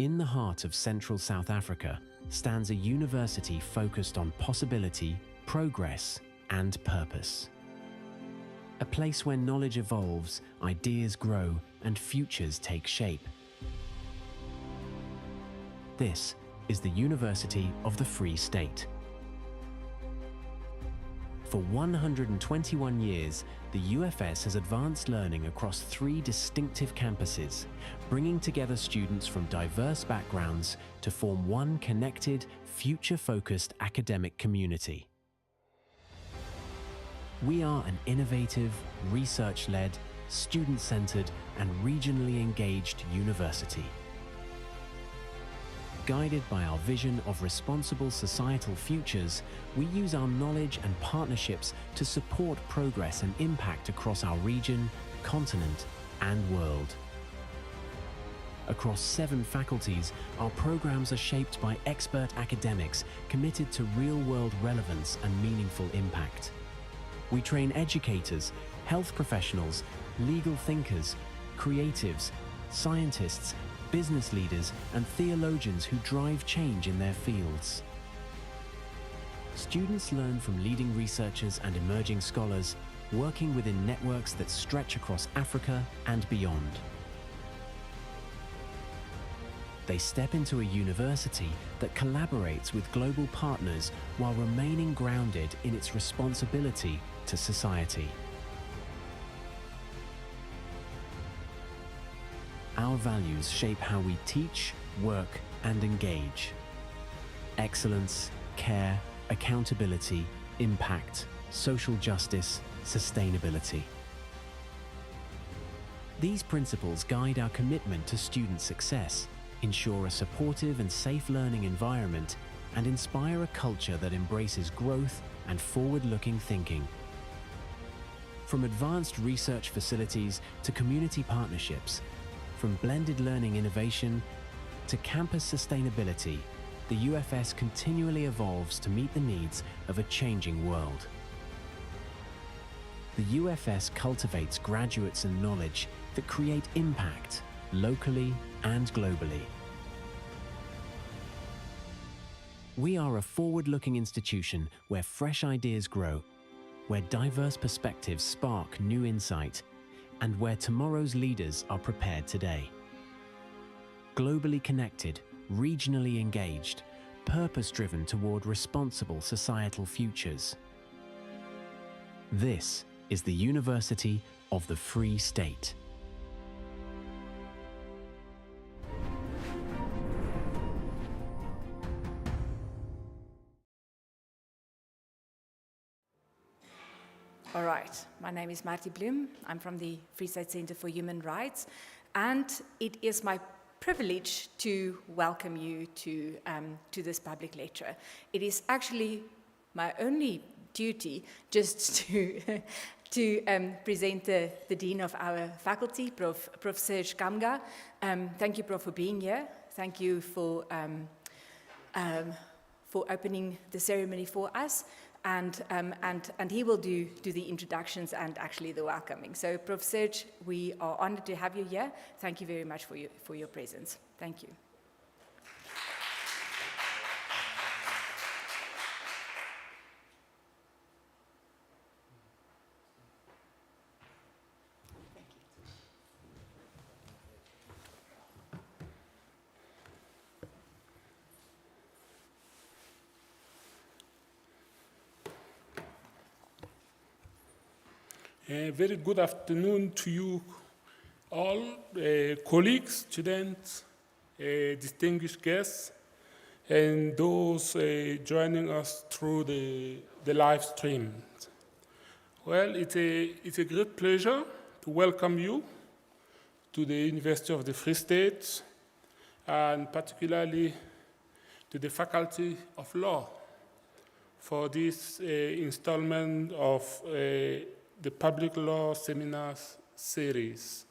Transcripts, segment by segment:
In the heart of central South Africa stands a university focused on possibility, progress, and purpose. A place where knowledge evolves, ideas grow, and futures take shape. This is the University of the Free State. For 121 years, the UFS has advanced learning across 3 distinctive campuses, bringing together students from diverse backgrounds to form one connected, future-focused academic community. We are an innovative, research-led, student-centered, and regionally engaged university. Guided by our vision of responsible societal futures, we use our knowledge and partnerships to support progress and impact across our region, continent, and world. Across 7 faculties, our programs are shaped by expert academics committed to real-world relevance and meaningful impact. We train educators, health professionals, legal thinkers, creatives, scientists, business leaders, and theologians who drive change in their fields. Students learn from leading researchers and emerging scholars, working within networks that stretch across Africa and beyond. They step into a university that collaborates with global partners while remaining grounded in its responsibility to society. Our values shape how we teach, work, and engage. Excellence, care, accountability, impact, social justice, sustainability. These principles guide our commitment to student success, ensure a supportive and safe learning environment, and inspire a culture that embraces growth and forward-looking thinking. From advanced research facilities to community partnerships, from blended learning innovation to campus sustainability, the UFS continually evolves to meet the needs of a changing world. The UFS cultivates graduates and knowledge that create impact locally and globally. We are a forward-looking institution where fresh ideas grow, where diverse perspectives spark new insight, and where tomorrow's leaders are prepared today. Globally connected, regionally engaged, purpose-driven toward responsible societal futures. This is the University of the Free State. All right, my name is Martie Bloem. I'm from the Free State Centre for Human Rights, and it is my privilege to welcome you to this public lecture. It is actually my only duty just to present the Dean of our faculty, Prof. Serge Kamga. Thank you, Prof, for being here. Thank you for opening the ceremony for us. And he will do the introductions and actually the welcoming. So, Prof. Serge, we are honored to have you here. Thank you very much for your presence. Thank you. Very good afternoon to you all, colleagues, students, distinguished guests, and those joining us through the live stream. Well, it's a great pleasure to welcome you to the University of the Free State, and particularly to the Faculty of Law for this installment of the Public Law Seminars series.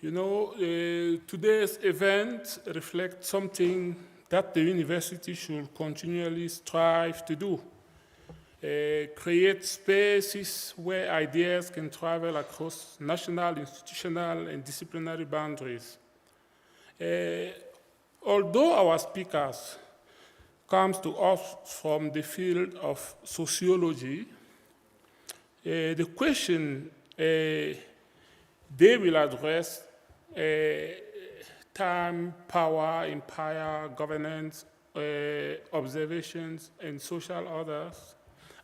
You know, today's event reflects something that the university should continually strive to do. Create spaces where ideas can travel across national, institutional, and disciplinary boundaries. Although our speakers comes to us from the field of sociology, the question they will address, time, power, empire, governance, observations, and social orders,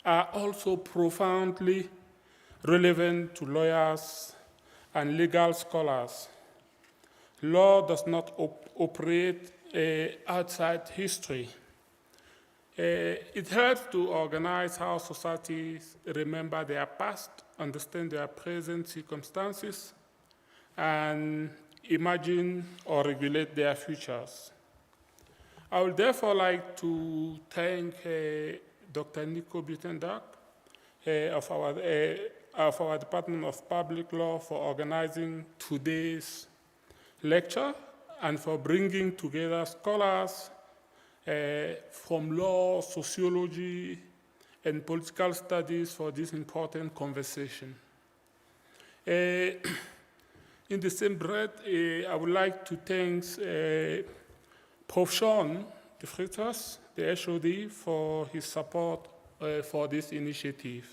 are also profoundly relevant to lawyers and legal scholars. Law does not operate outside history. It helps to organize how societies remember their past, understand their present circumstances, and imagine or regulate their futures. I would therefore like to thank Dr. Nico Buitendag of our Department of Public Law for organizing today's lecture and for bringing together scholars from law, sociology, and political studies for this important conversation. In the same breath, I would like to thank Prof. Sean de Freitas, the HOD, for his support for this initiative.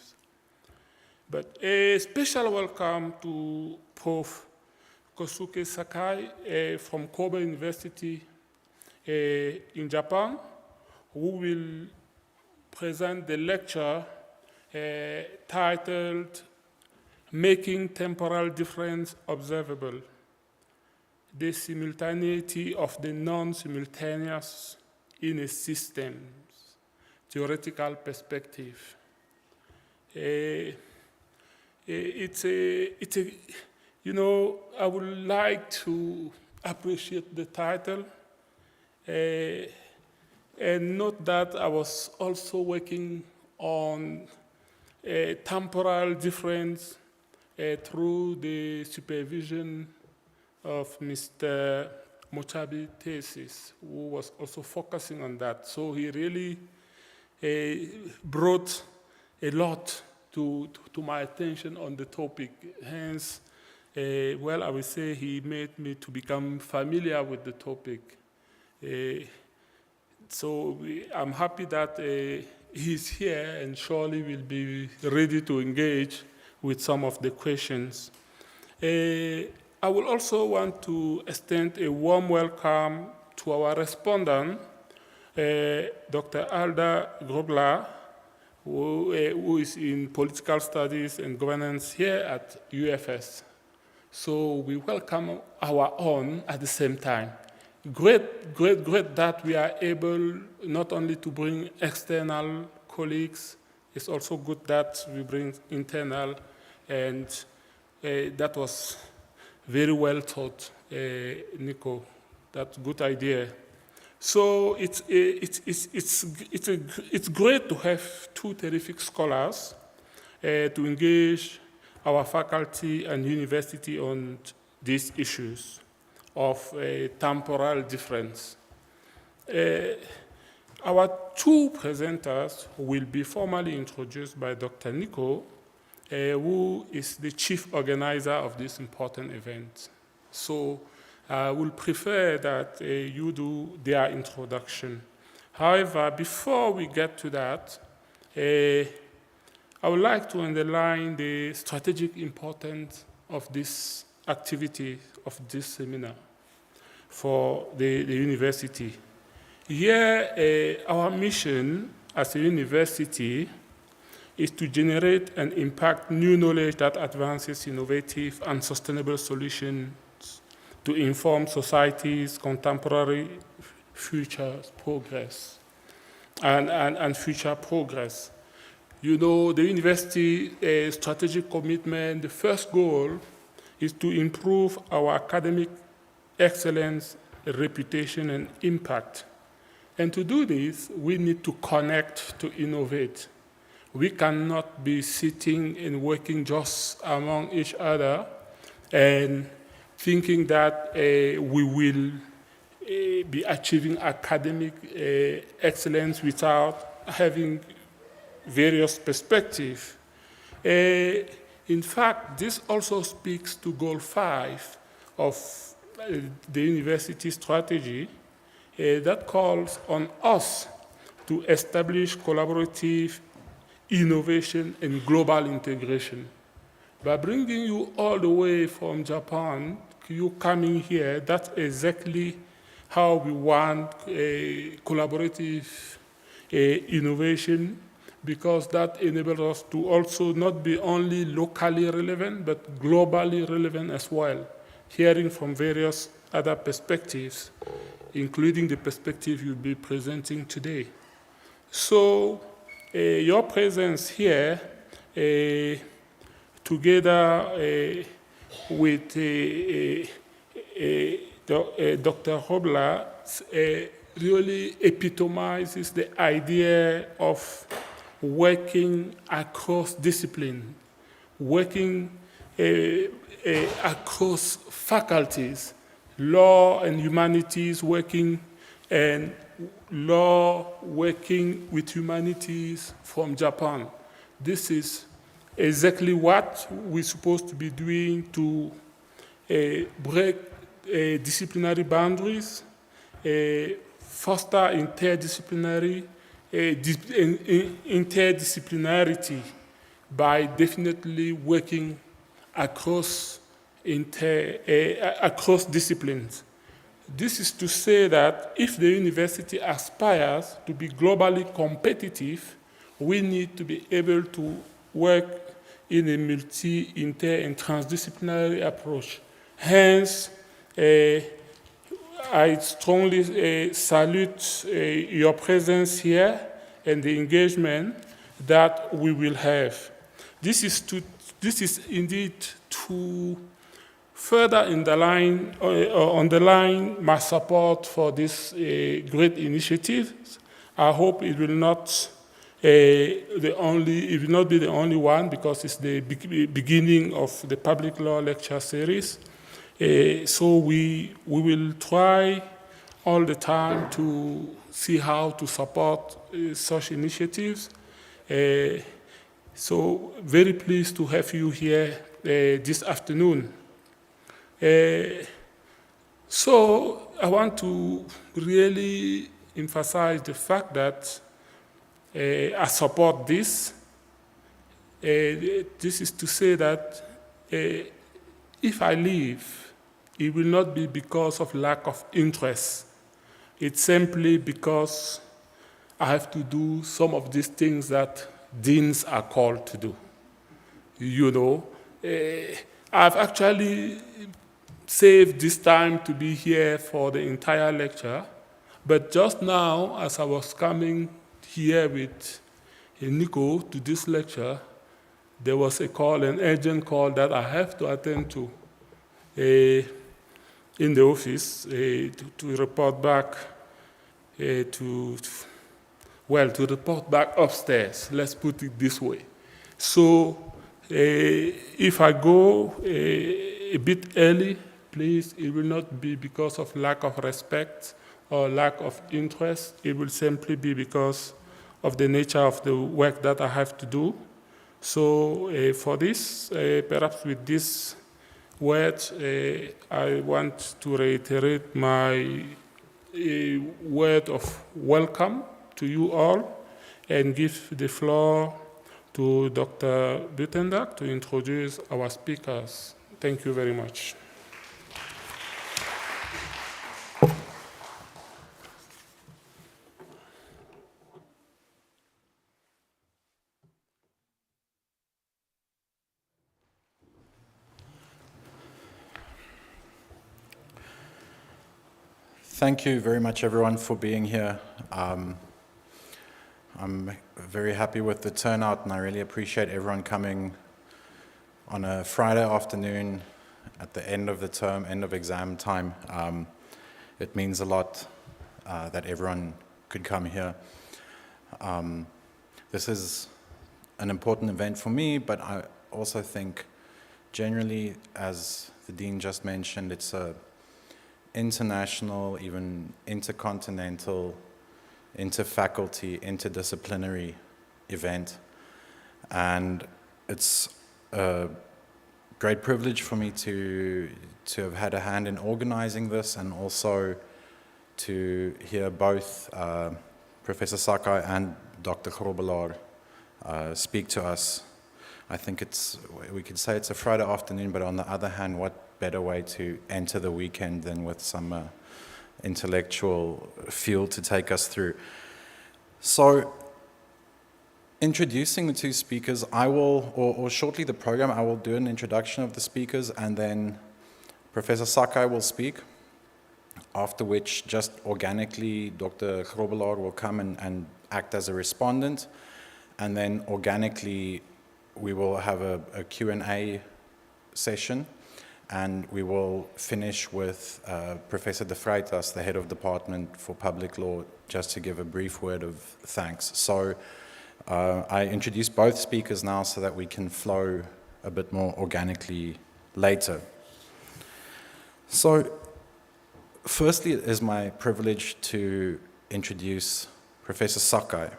But a special welcome to Prof. Kosuke Sakai from Kobe University in Japan, who will present the lecture titled Making Temporal Difference Observable, the Simultaneity of the Non-Simultaneous in a Systems, Theoretical Perspective. You know, I would like to appreciate the title and note that I was also working on temporal difference through the supervision of Mr. Mochabi's thesis, who was also focusing on that. So he really brought a lot to my attention on the topic. Hence, well, I would say he made me to become familiar with the topic. So I'm happy that he's here and surely will be ready to engage with some of the questions. I would also want to extend a warm welcome to our respondent, Dr. Alda Grobler, who is in political studies and governance here at UFS. So we welcome our own at the same time. Great that we are able not only to bring external colleagues, it's also good that we bring internal, and that was very well thought, Nico. That's a good idea. So it's great to have two terrific scholars to engage our faculty and university on these issues of temporal difference. Our two presenters will be formally introduced by Dr. Nico, who is the chief organizer of this important event. So I will prefer that you do their introduction. However, before we get to that, I would like to underline the strategic importance of this activity, of this seminar for the university. Here, our mission as a university is to generate and impact new knowledge that advances innovative and sustainable solutions to inform society's contemporary future progress and future progress. You know, the university strategic commitment, the first goal is to improve our academic excellence, reputation, and impact. And to do this, we need to connect to innovate. We cannot be sitting and working just among each other and thinking that we will be achieving academic excellence without having various perspectives. In fact, this also speaks to Goal 5 of the university strategy that calls on us to establish collaborative innovation and global integration. By bringing you all the way from Japan, you coming here, that's exactly how we want a collaborative innovation, because that enables us to also not be only locally relevant, but globally relevant as well, hearing from various other perspectives, including the perspective you'll be presenting today. So your presence here, together with Dr. Hobler, really epitomizes the idea of working across discipline, working across faculties, law and humanities working, and law working with humanities from Japan. This is exactly what we're supposed to be doing to break disciplinary boundaries, foster interdisciplinarity by definitely working across disciplines. This is to say that if the university aspires to be globally competitive, we need to be able to work in a multi, inter, and transdisciplinary approach. Hence, I strongly salute your presence here and the engagement that we will have. This is indeed to further underline my support for this great initiative. I hope it will not it will not be the only one, because it's the beginning of the public law lecture series. So we will try all the time to see how to support such initiatives. So very pleased to have you here this afternoon. So I want to really emphasize the fact that I support this. This is to say that if I leave, it will not be because of lack of interest. It's simply because I have to do some of these things that deans are called to do. You know, I've actually saved this time to be here for the entire lecture, but just now, as I was coming here with Nico to this lecture, there was a call, an urgent call that I have to attend to in the office to report back to report back upstairs. Let's put it this way. So if I go a bit early, please, it will not be because of lack of respect or lack of interest. It will simply be because of the nature of the work that I have to do. So for this, perhaps with this word, I want to reiterate my word of welcome to you all and give the floor to Dr. Buitendag to introduce our speakers. Thank you very much. Thank you very much, everyone, for being here. I'm very happy with the turnout, and I really appreciate everyone coming on a Friday afternoon at the end of the term, end of exam time. It means a lot that everyone could come here. This is an important event for me, but I also think generally, as the Dean just mentioned, it's a international, even intercontinental, interfaculty, interdisciplinary event. And it's a great privilege for me to have had a hand in organizing this, and also to hear both Professor Sakai and Dr. Grobbelaar speak to us. I think we could say it's a Friday afternoon, but on the other hand, what better way to enter the weekend than with some intellectual fuel to take us through. So, introducing the two speakers, I will, or shortly the program, I will do an introduction of the speakers, and then Professor Sakai will speak, after which just organically Dr. Grobbelaar will come and act as a respondent, and then organically we will have a Q&A session, and we will finish with Professor De Freitas, the head of department for public law, just to give a brief word of thanks. So I introduce both speakers now so that we can flow a bit more organically later. So firstly, it is my privilege to introduce Professor Sakai.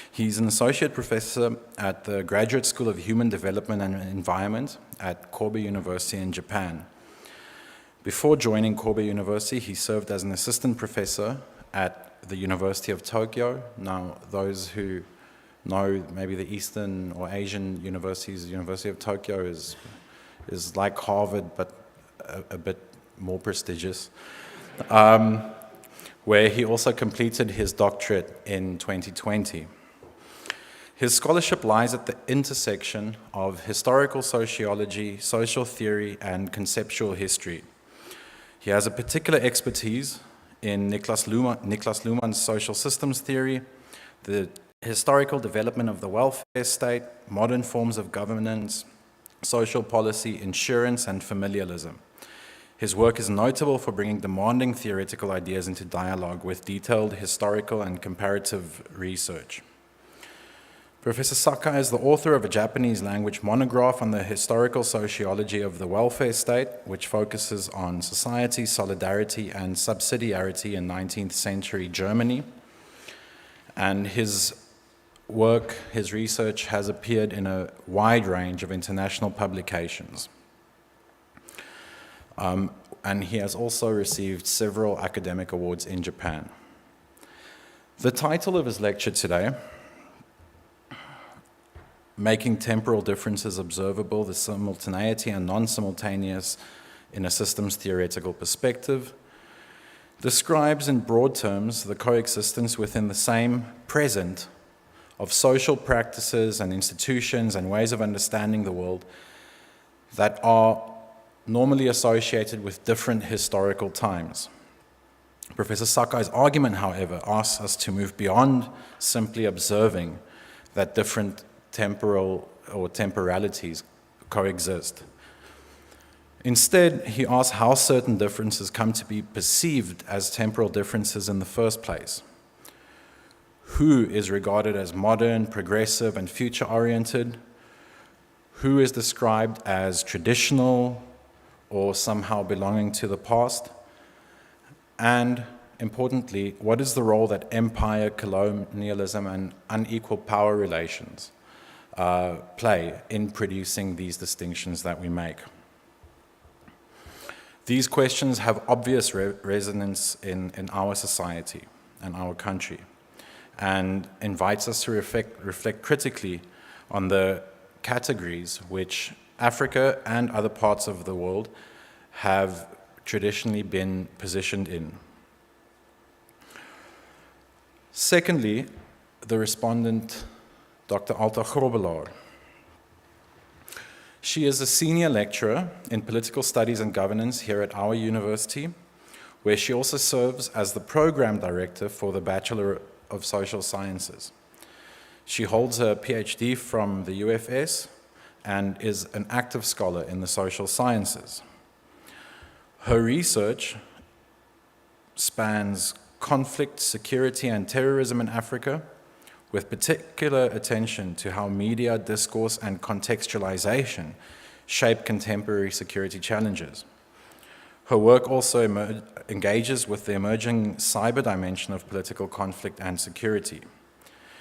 He's an associate professor at the Graduate School of Human Development and Environment at Kobe University in Japan. Before joining Kobe University, he served as an assistant professor at the University of Tokyo. Now, those who know maybe the Eastern or Asian universities, the University of Tokyo is like Harvard, but a bit more prestigious, where he also completed his doctorate in 2020. His scholarship lies at the intersection of historical sociology, social theory, and conceptual history. He has a particular expertise in Niklas Luhmann's social systems theory, the historical development of the welfare state, modern forms of governance, social policy, insurance, and familialism. His work is notable for bringing demanding theoretical ideas into dialogue with detailed historical and comparative research. Professor Sakai is the author of a Japanese language monograph on the historical sociology of the welfare state, which focuses on society, solidarity, and subsidiarity in 19th century Germany. And his work, his research, has appeared in a wide range of international publications. And he has also received several academic awards in Japan. The title of his lecture today, Making Temporal Differences Observable, the Simultaneity and Non-Simultaneous in a Systems Theoretical Perspective, describes in broad terms the coexistence within the same present of social practices and institutions and ways of understanding the world that are normally associated with different historical times. Professor Sakai's argument, however, asks us to move beyond simply observing that different temporal or temporalities coexist. Instead, he asks how certain differences come to be perceived as temporal differences in the first place. Who is regarded as modern, progressive, and future-oriented? Who is described as traditional or somehow belonging to the past? And importantly, what is the role that empire, colonialism, and unequal power relations play in producing these distinctions that we make? These questions have obvious resonance in our society and our country, and invites us to reflect critically on the categories which Africa and other parts of the world have traditionally been positioned in. Secondly, the respondent, Dr. Alta Grobbelaar. She is a senior lecturer in political studies and governance here at our university, where she also serves as the program director for the Bachelor of Social Sciences. She holds a PhD from the UFS and is an active scholar in the social sciences. Her research spans conflict, security, and terrorism in Africa, with particular attention to how media, discourse, and contextualization shape contemporary security challenges. Her work also engages with the emerging cyber dimension of political conflict and security.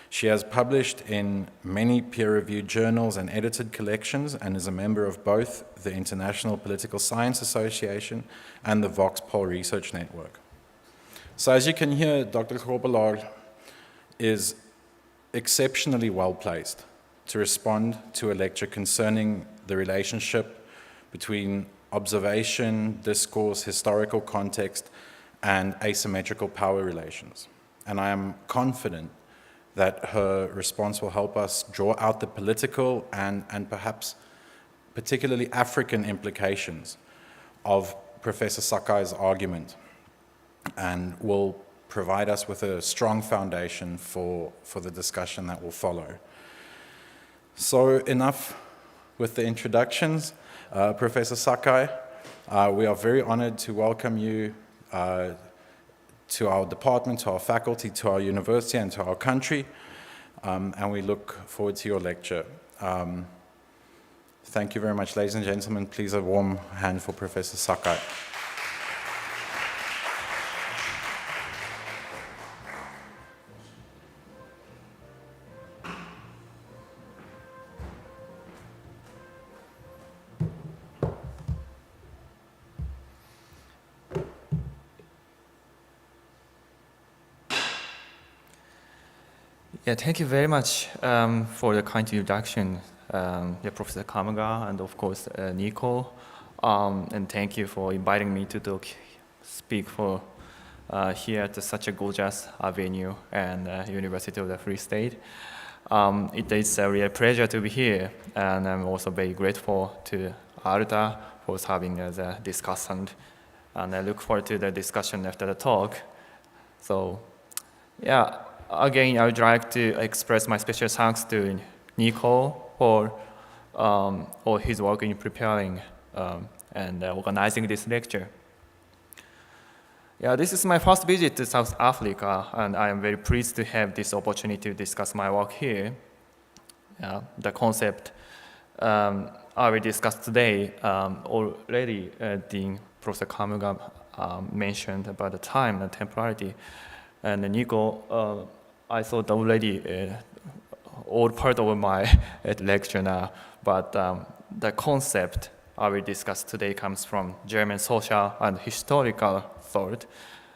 She has published in many peer-reviewed journals and edited collections and is a member of both the International Political Science Association and the Voxpol Research Network. So as you can hear, Dr. Grobbelaar is exceptionally well placed to respond to a lecture concerning the relationship between observation, discourse, historical context, and asymmetrical power relations. And I am confident that her response will help us draw out the political and perhaps particularly African implications of Professor Sakai's argument, and will provide us with a strong foundation for the discussion that will follow. So enough with the introductions. Professor Sakai, we are very honored to welcome you to our department, to our faculty, to our university, and to our country, and we look forward to your lecture. Thank you very much, ladies and gentlemen. Please a warm hand for Professor Sakai. Yeah, thank you very much for the kind introduction, Professor Kamaga, and of course Nico, and thank you for inviting me to speak for here at such a gorgeous venue and University of the Free State. It is a real pleasure to be here, and I'm also very grateful to Arta for serving as a discussant, and I look forward to the discussion after the talk. So, yeah. Again, I would like to express my special thanks to Nico for all his work in preparing and organizing this lecture. Yeah, this is my first visit to South Africa, and I am very pleased to have this opportunity to discuss my work here. The concept I will discuss today already Dean Professor Kamaga mentioned about the time and temporality. And Nico, I thought already all part of my lecture now, but the concept I will discuss today comes from German social and historical thought,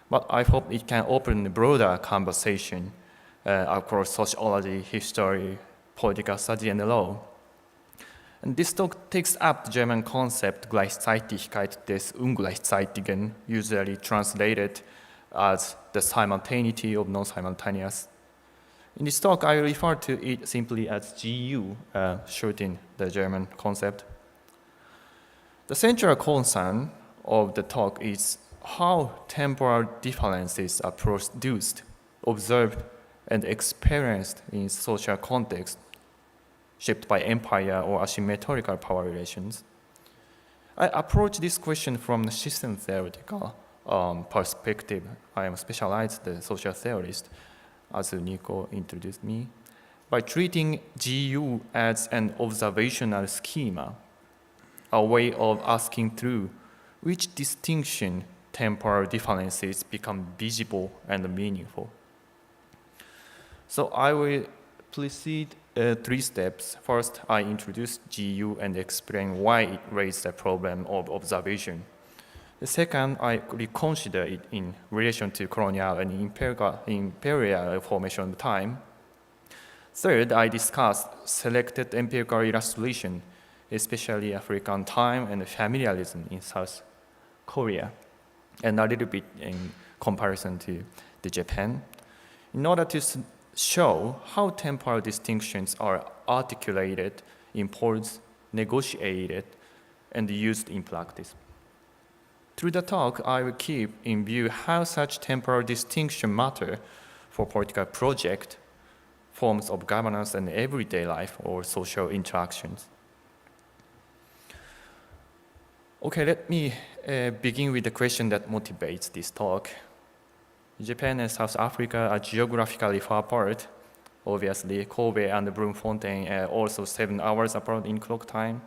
but I hope it can open a broader conversation across sociology, history, political study, and law. And this talk takes up the German concept Gleichzeitigkeit des Ungleichzeitigen, usually translated as the simultaneity of non-simultaneous. In this talk, I refer to it simply as GU, shorten the German concept. The central concern of the talk is how temporal differences are produced, observed, and experienced in social context, shaped by empire or asymmetrical power relations. I approach this question from the system theoretical perspective. I am specialized social theorist, as Nico introduced me, by treating GU as an observational schema, a way of asking through which distinction temporal differences become visible and meaningful. So I will proceed 3 steps. First, I introduce GU and explain why it raised the problem of observation. The second, I reconsider it in relation to colonial and imperial formation time. Third, I discuss selected empirical illustration, especially African time and familiarism in South Korea, and a little bit in comparison to Japan, in order to show how temporal distinctions are articulated, imposed, negotiated, and used in practice. Through the talk, I will keep in view how such temporal distinction matter for political project, forms of governance, and everyday life or social interactions. Okay, let me begin with the question that motivates this talk. Japan and South Africa are geographically far apart. Obviously, Kobe and Bloemfontein are also 7 hours apart in clock time.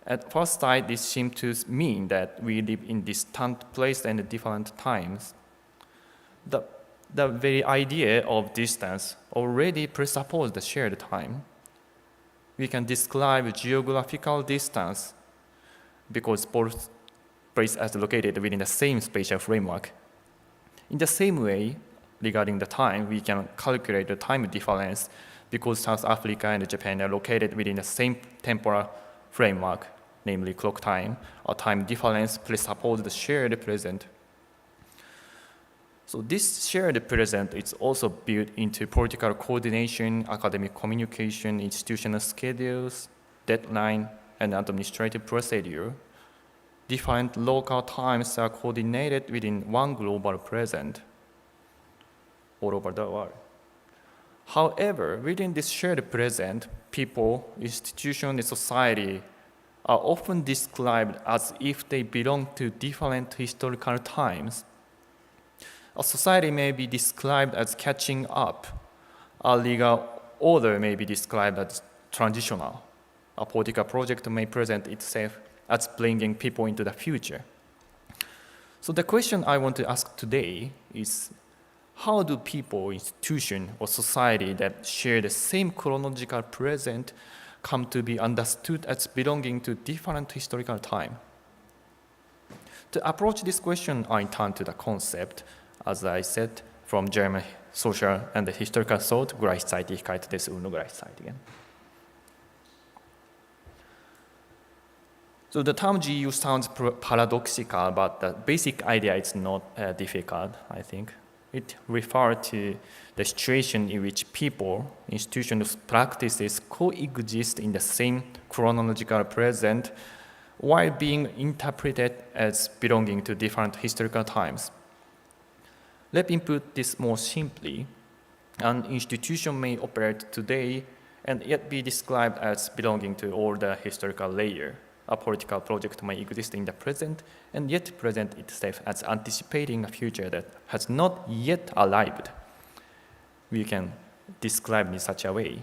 At first sight, this seems to mean that we live in distant places and different times. The the very idea of distance already presupposes the shared time. We can describe geographical distance because both places are located within the same spatial framework. In the same way, regarding the time, we can calculate the time difference because South Africa and Japan are located within the same temporal framework, namely clock time. A time difference presupposes the shared present. So this shared present is also built into political coordination, academic communication, institutional schedules, deadline, and administrative procedure. Different local times are coordinated within one global present all over the world. However, within this shared present, people, institutions, and society are often described as if they belong to different historical times. A society may be described as catching up. A legal order may be described as transitional. A political project may present itself as bringing people into the future. So the question I want to ask today is, how do people, institutions, or society that share the same chronological present come to be understood as belonging to different historical time? To approach this question, I turn to the concept, as I said, from German social and historical thought, Gleichzeitigkeit des Ungleichzeitigen. So the term GU sounds paradoxical, but the basic idea is not difficult, I think. It refers to the situation in which people, institutions, practices coexist in the same chronological present while being interpreted as belonging to different historical times. Let me put this more simply. An institution may operate today and yet be described as belonging to all the historical layer. A political project may exist in the present and yet present itself as anticipating a future that has not yet arrived. We can describe it in such a way.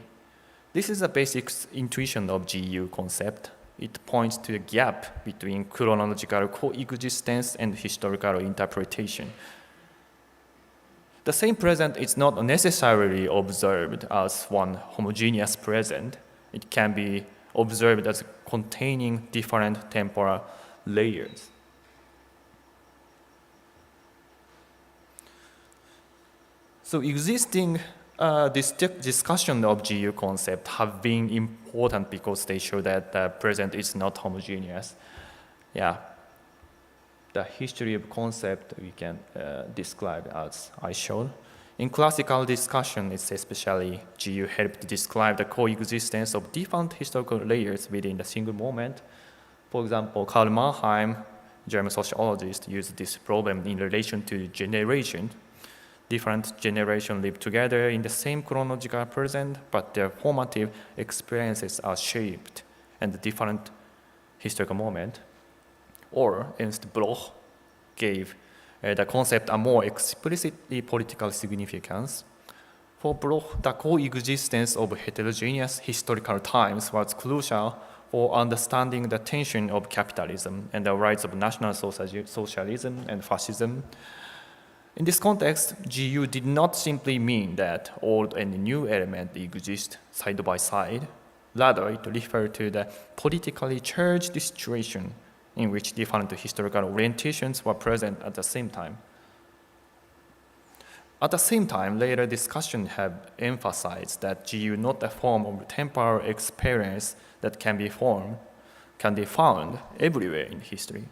This is a basic intuition of GU concept. It points to a gap between chronological coexistence and historical interpretation. The same present is not necessarily observed as one homogeneous present. It can be observed as containing different temporal layers. So existing this discussion of GU concept have been important because they show that the present is not homogeneous. Yeah, the history of concept we can describe as I showed. In classical discussion, it's especially GU helped describe the coexistence of different historical layers within a single moment. For example, Karl Mannheim, German sociologist, used this problem in relation to generation. Different generations live together in the same chronological present, but their formative experiences are shaped and different historical moment. Or Ernst Bloch gave the concept a more explicitly political significance. For Bloch, the coexistence of heterogeneous historical times was crucial for understanding the tension of capitalism and the rise of National Socialism and fascism. In this context, GU did not simply mean that old and new elements exist side by side. Rather, it referred to the politically charged situation in which different historical orientations were present at the same time. At the same time, later discussions have emphasized that GU not a form of temporal experience that can be found everywhere in history.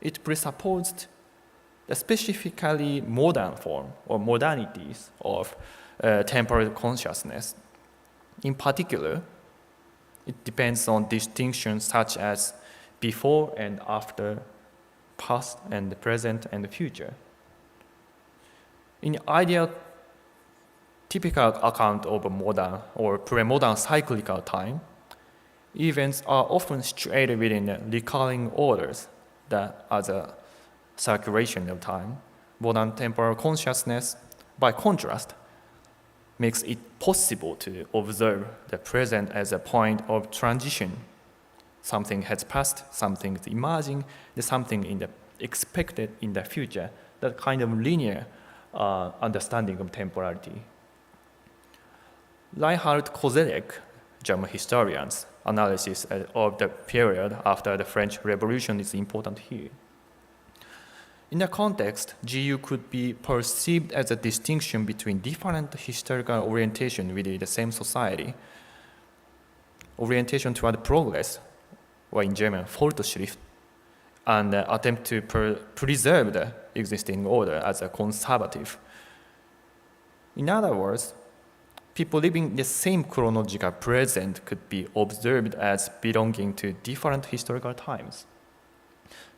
It presupposed the specifically modern form or modernities of temporal consciousness. In particular, it depends on distinctions such as before and after, past and the present and the future. In ideal typical account of a modern or pre-modern cyclical time, events are often situated within recurring orders that as a circulation of time. Modern temporal consciousness, by contrast, makes it possible to observe the present as a point of transition. Something has passed, something is emerging, there's something expected in the future. That kind of linear understanding of temporality. Reinhard Koselleck, German historian's analysis of the period after the French Revolution is important here. In the context, GU could be perceived as a distinction between different historical orientation within the same society. Orientation toward progress, or in German, Fortschritt, and attempt to preserve the existing order as a conservative. In other words, people living in the same chronological present could be observed as belonging to different historical times.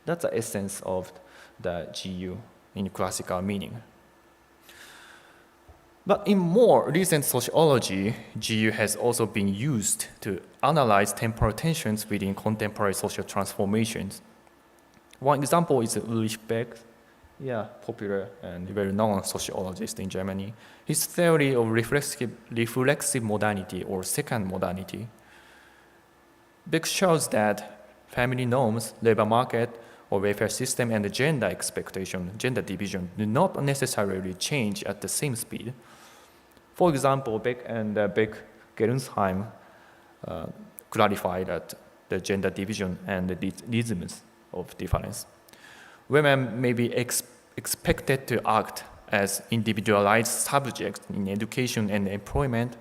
That's the essence of the GU in classical meaning. But in more recent sociology, GU has also been used to analyze temporal tensions within contemporary social transformations. One example is Ulrich Beck, popular and well-known sociologist in Germany. His theory of reflexive modernity or second modernity. Beck shows that family norms, labor market, or welfare system and the gender expectation, gender division, do not necessarily change at the same speed. For example, Beck and Beck-Gernsheim clarified that the gender division and the rhythms of difference. Women may be expected to act as individualized subjects in education and employment,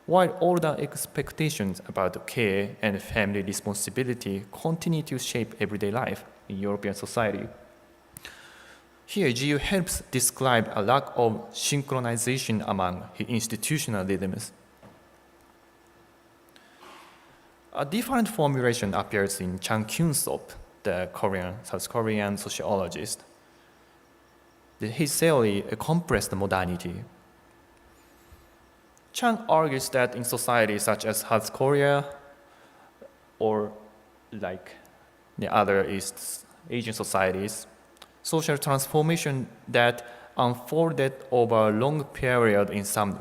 while older expectations about care and family responsibility continue to shape everyday life in European society. Here, GU helps describe a lack of synchronization among institutional rhythms. A different formulation appears in Chang Kyun-sop, the South Korean sociologist. His theory compressed modernity. Chang argues that in societies such as South Korea or like the other East Asian societies, social transformation that unfolded over a long period in some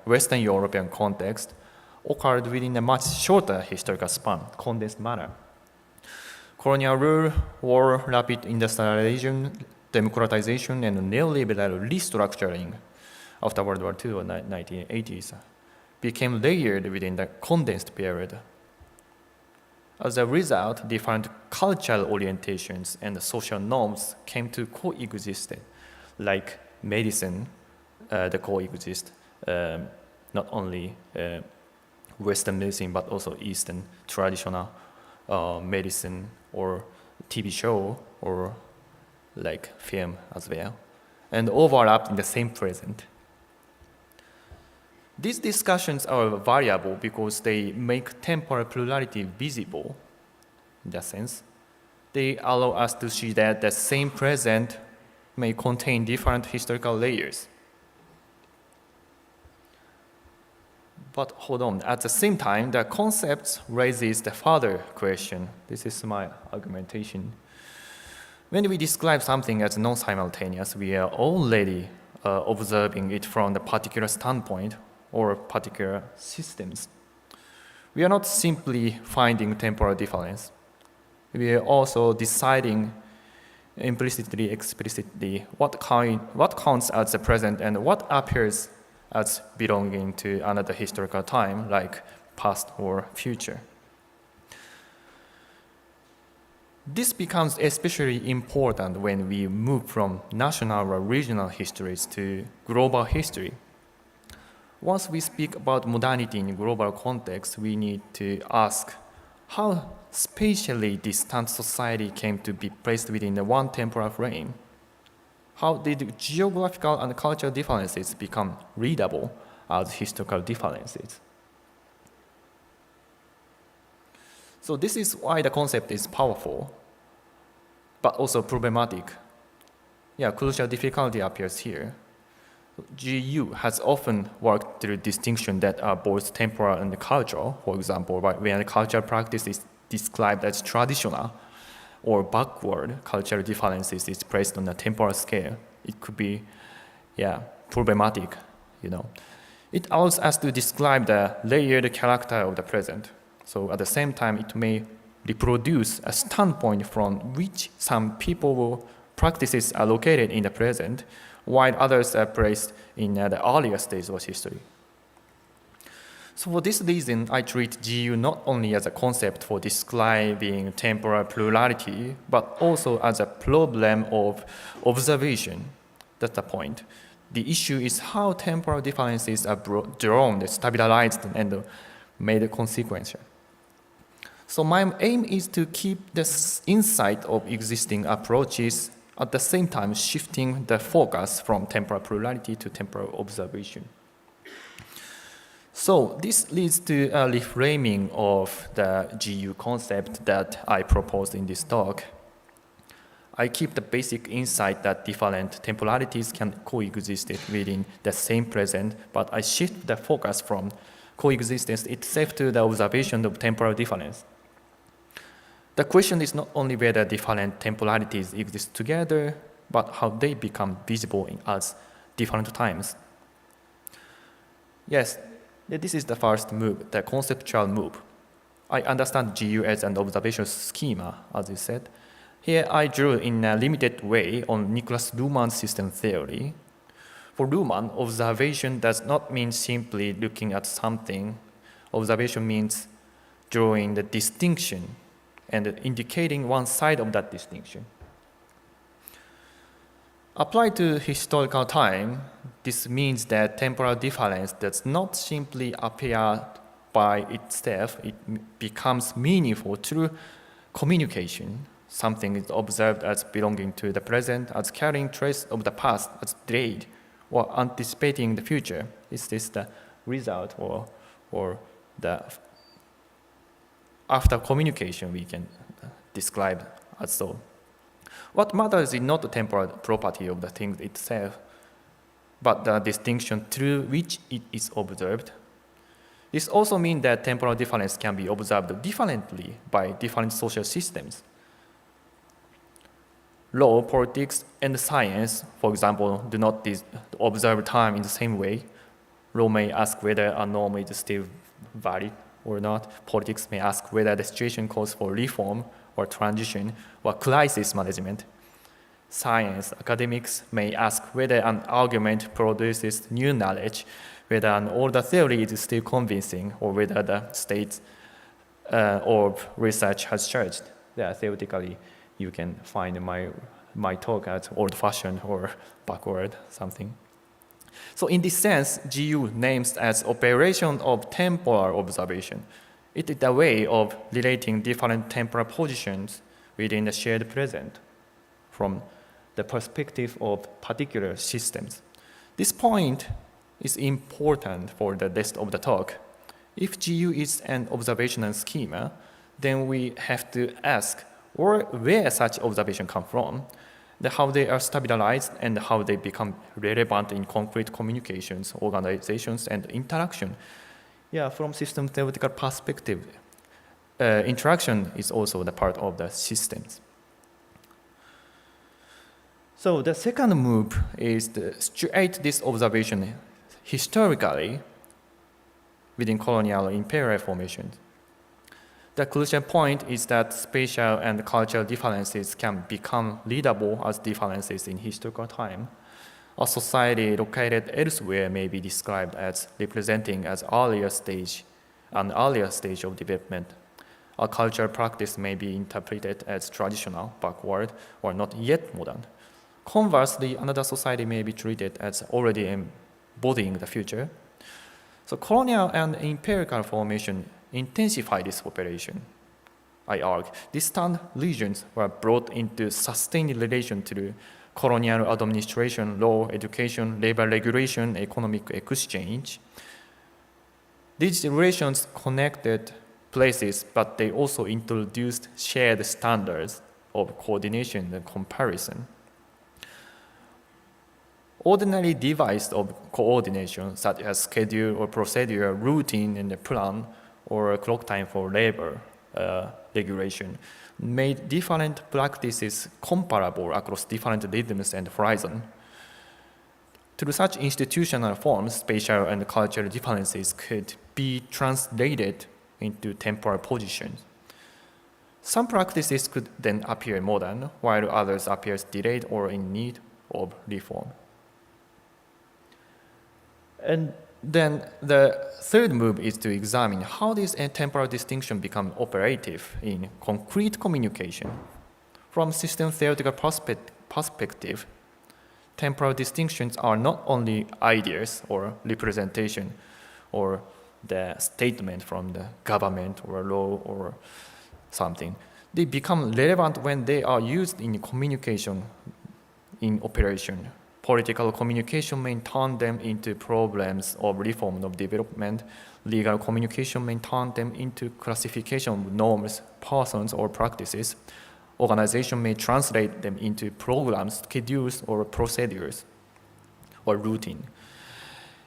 Western European context occurred within a much shorter historical span, condensed manner. Colonial rule, war, rapid industrialization, democratization, and neoliberal restructuring after World War II or 1980s became layered within the condensed period. As a result, different cultural orientations and social norms came to coexist, like medicine, coexist not only Western medicine but also Eastern traditional medicine or TV show or like film as well, and overlapped in the same present. These discussions are variable because they make temporal plurality visible. In that sense, they allow us to see that the same present may contain different historical layers. But hold on, at the same time, the concept raises the further question. This is my argumentation. When we describe something as non-simultaneous, we are already observing it from the particular standpoint or particular systems. We are not simply finding temporal difference. We are also deciding implicitly, explicitly what counts as the present and what appears as belonging to another historical time, like past or future. This becomes especially important when we move from national or regional histories to global history. Once we speak about modernity in global context, we need to ask how spatially distant society came to be placed within the one temporal frame. How did geographical and cultural differences become readable as historical differences? So this is why the concept is powerful, but also problematic. Crucial difficulty appears here. GU has often worked through distinctions that are both temporal and cultural. For example, when a cultural practice is described as traditional or backward, cultural differences is placed on a temporal scale. It could be, problematic, It allows us to describe the layered character of the present. So at the same time, it may reproduce a standpoint from which some people practices are located in the present, while others are placed in the earlier stage of history. So for this reason, I treat GU not only as a concept for describing temporal plurality, but also as a problem of observation. That's the point. The issue is how temporal differences are drawn, stabilized, and made consequential. So my aim is to keep the insight of existing approaches at the same time shifting the focus from temporal plurality to temporal observation. So this leads to a reframing of the GU concept that I proposed in this talk. I keep the basic insight that different temporalities can coexist within the same present, but I shift the focus from coexistence itself to the observation of temporal difference. The question is not only whether different temporalities exist together, but how they become visible as different times. Yes, this is the first move, the conceptual move. I understand GU as an observation schema, as you said. Here I drew in a limited way on Niklas Luhmann's system theory. For Luhmann, observation does not mean simply looking at something. Observation means drawing the distinction and indicating one side of that distinction. Applied to historical time, this means that temporal difference does not simply appear by itself. It becomes meaningful through communication. Something is observed as belonging to the present, as carrying trace of the past, as delayed, or anticipating the future. Is this the result or the after communication we can describe as so? What matters is not the temporal property of the thing itself, but the distinction through which it is observed. This also means that temporal difference can be observed differently by different social systems. Law, politics, and science, for example, do not observe time in the same way. Law may ask whether a norm is still valid or not. Politics may ask whether the situation calls for reform or transition or crisis management. Science, academics may ask whether an argument produces new knowledge, whether an older theory is still convincing, or whether the state of research has changed. Yeah, theoretically, you can find my talk as old-fashioned or backward something. So in this sense, GU names as operation of temporal observation. It is a way of relating different temporal positions within the shared present from the perspective of particular systems. This point is important for the rest of the talk. If GU is an observational schema, then we have to ask where such observations come from, how they are stabilized, and how they become relevant in concrete communications, organizations, and interaction. Yeah, from system theoretical perspective, interaction is also the part of the systems. So the second move is to situate this observation historically within colonial imperial formations. The crucial point is that spatial and cultural differences can become readable as differences in historical time. A society located elsewhere may be described as representing an earlier stage of development. A cultural practice may be interpreted as traditional, backward, or not yet modern. Conversely, another society may be treated as already embodying the future. So colonial and empirical formation intensify this operation, I argue. Distant regions were brought into sustained relation to colonial administration, law, education, labor regulation, economic exchange. These relations connected places, but they also introduced shared standards of coordination and comparison. Ordinary devices of coordination, such as schedule or procedure, routine and plan, or clock time for labor regulation, made different practices comparable across different rhythms and horizons. Through such institutional forms, spatial and cultural differences could be translated into temporal positions. Some practices could then appear modern, while others appear delayed or in need of reform. And then the third move is to examine how this temporal distinction becomes operative in concrete communication. From system theoretical perspective, temporal distinctions are not only ideas or representation or the statement from the government or law or something. They become relevant when they are used in communication, in operation. Political communication may turn them into problems of reform of development. Legal communication may turn them into classification of norms, persons, or practices. Organization may translate them into programs, schedules, or procedures, or routine.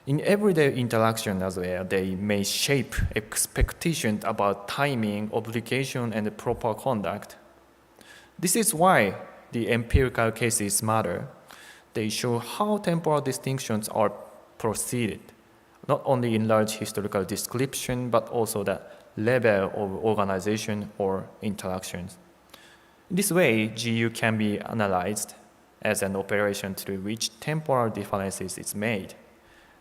In everyday interaction as well, they may shape expectations about timing, obligation, and proper conduct. This is why the empirical cases matter. They show how temporal distinctions are proceeded, not only in large historical description, but also the level of organization or interactions. In this way, GU can be analyzed as an operation through which temporal differences is made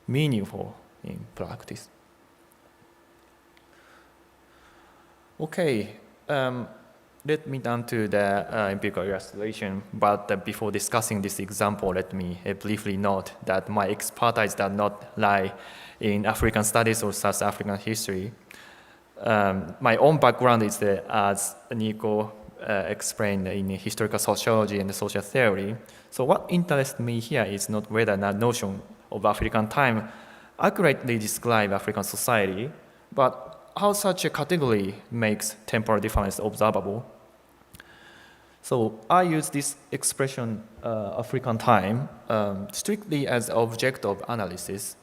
meaningful in practice. Okay, let me turn to the empirical illustration, but before discussing this example, let me briefly note that my expertise does not lie in African studies or South African history. My own background is, as Nico explained, in historical sociology and social theory. So what interests me here is not whether that notion of African time accurately describe African society, but how such a category makes temporal difference observable. So I use this expression, African time, strictly as an object of analysis.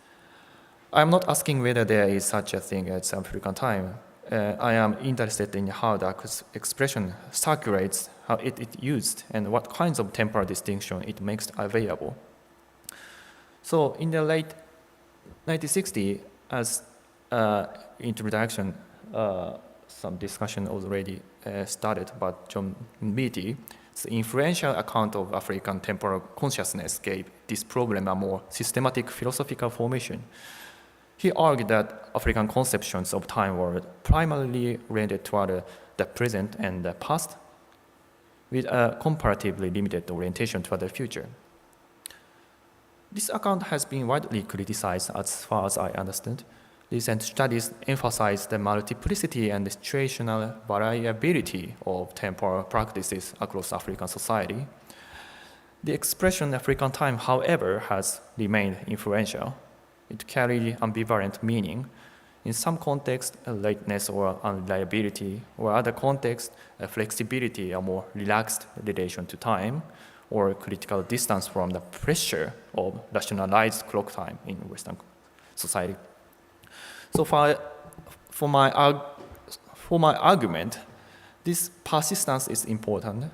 I'm not asking whether there is such a thing as African time. I am interested in how the expression circulates, how it is used, and what kinds of temporal distinction it makes available. So in the late 1960s, as introduction, some discussion already started about John Beatty's influential account of African temporal consciousness gave this problem a more systematic philosophical formation. He argued that African conceptions of time were primarily oriented toward the present and the past, with a comparatively limited orientation toward the future. This account has been widely criticized as far as I understand. Recent studies emphasize the multiplicity and situational variability of temporal practices across African society. The expression African time, however, has remained influential. It carried ambivalent meaning. In some contexts, lateness or unreliability, or other contexts, flexibility, a more relaxed relation to time, or critical distance from the pressure of rationalized clock time in Western society. So for my argument, this persistence is important.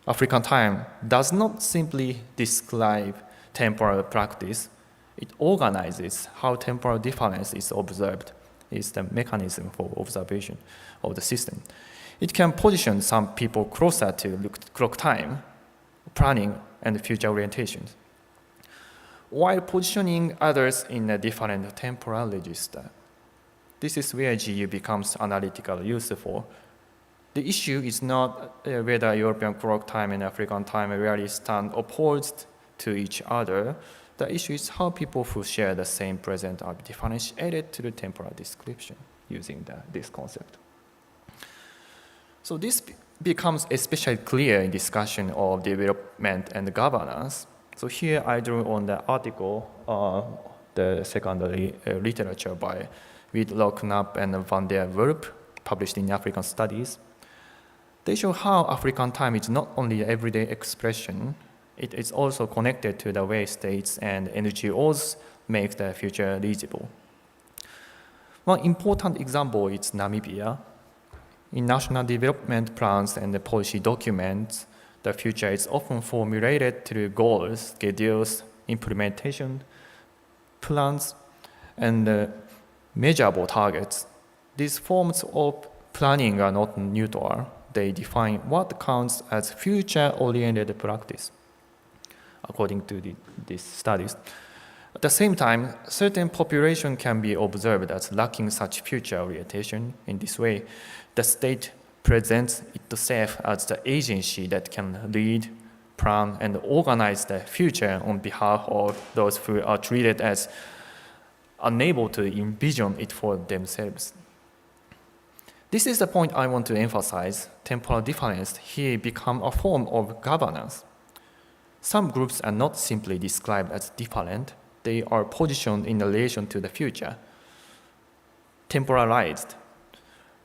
African time does not simply describe temporal practice. It organizes how temporal difference is observed. It's the mechanism for observation of the system. It can position some people closer to clock time, planning, and future orientations, while positioning others in a different temporal register. This is where GU becomes analytically useful. The issue is not whether European clock time and African time really stand opposed to each other. The issue is how people who share the same present are differentiated to the temporal description using this concept. So this becomes especially clear in discussion of development and governance. So here I drew on the article, the secondary literature by Whitlock, Knapp, and Van der Werp, published in African Studies. They show how African time is not only everyday expression, it is also connected to the way states and NGOs make the future legible. One important example is Namibia. In national development plans and the policy documents, the future is often formulated through goals, schedules, implementation plans, and measurable targets. These forms of planning are not neutral. They define what counts as future-oriented practice, according to these studies. At the same time, certain population can be observed as lacking such future orientation. In this way, the state presents itself as the agency that can lead, plan, and organize the future on behalf of those who are treated as unable to envision it for themselves. This is the point I want to emphasize. Temporal difference here become a form of governance. Some groups are not simply described as different, they are positioned in relation to the future, temporalized,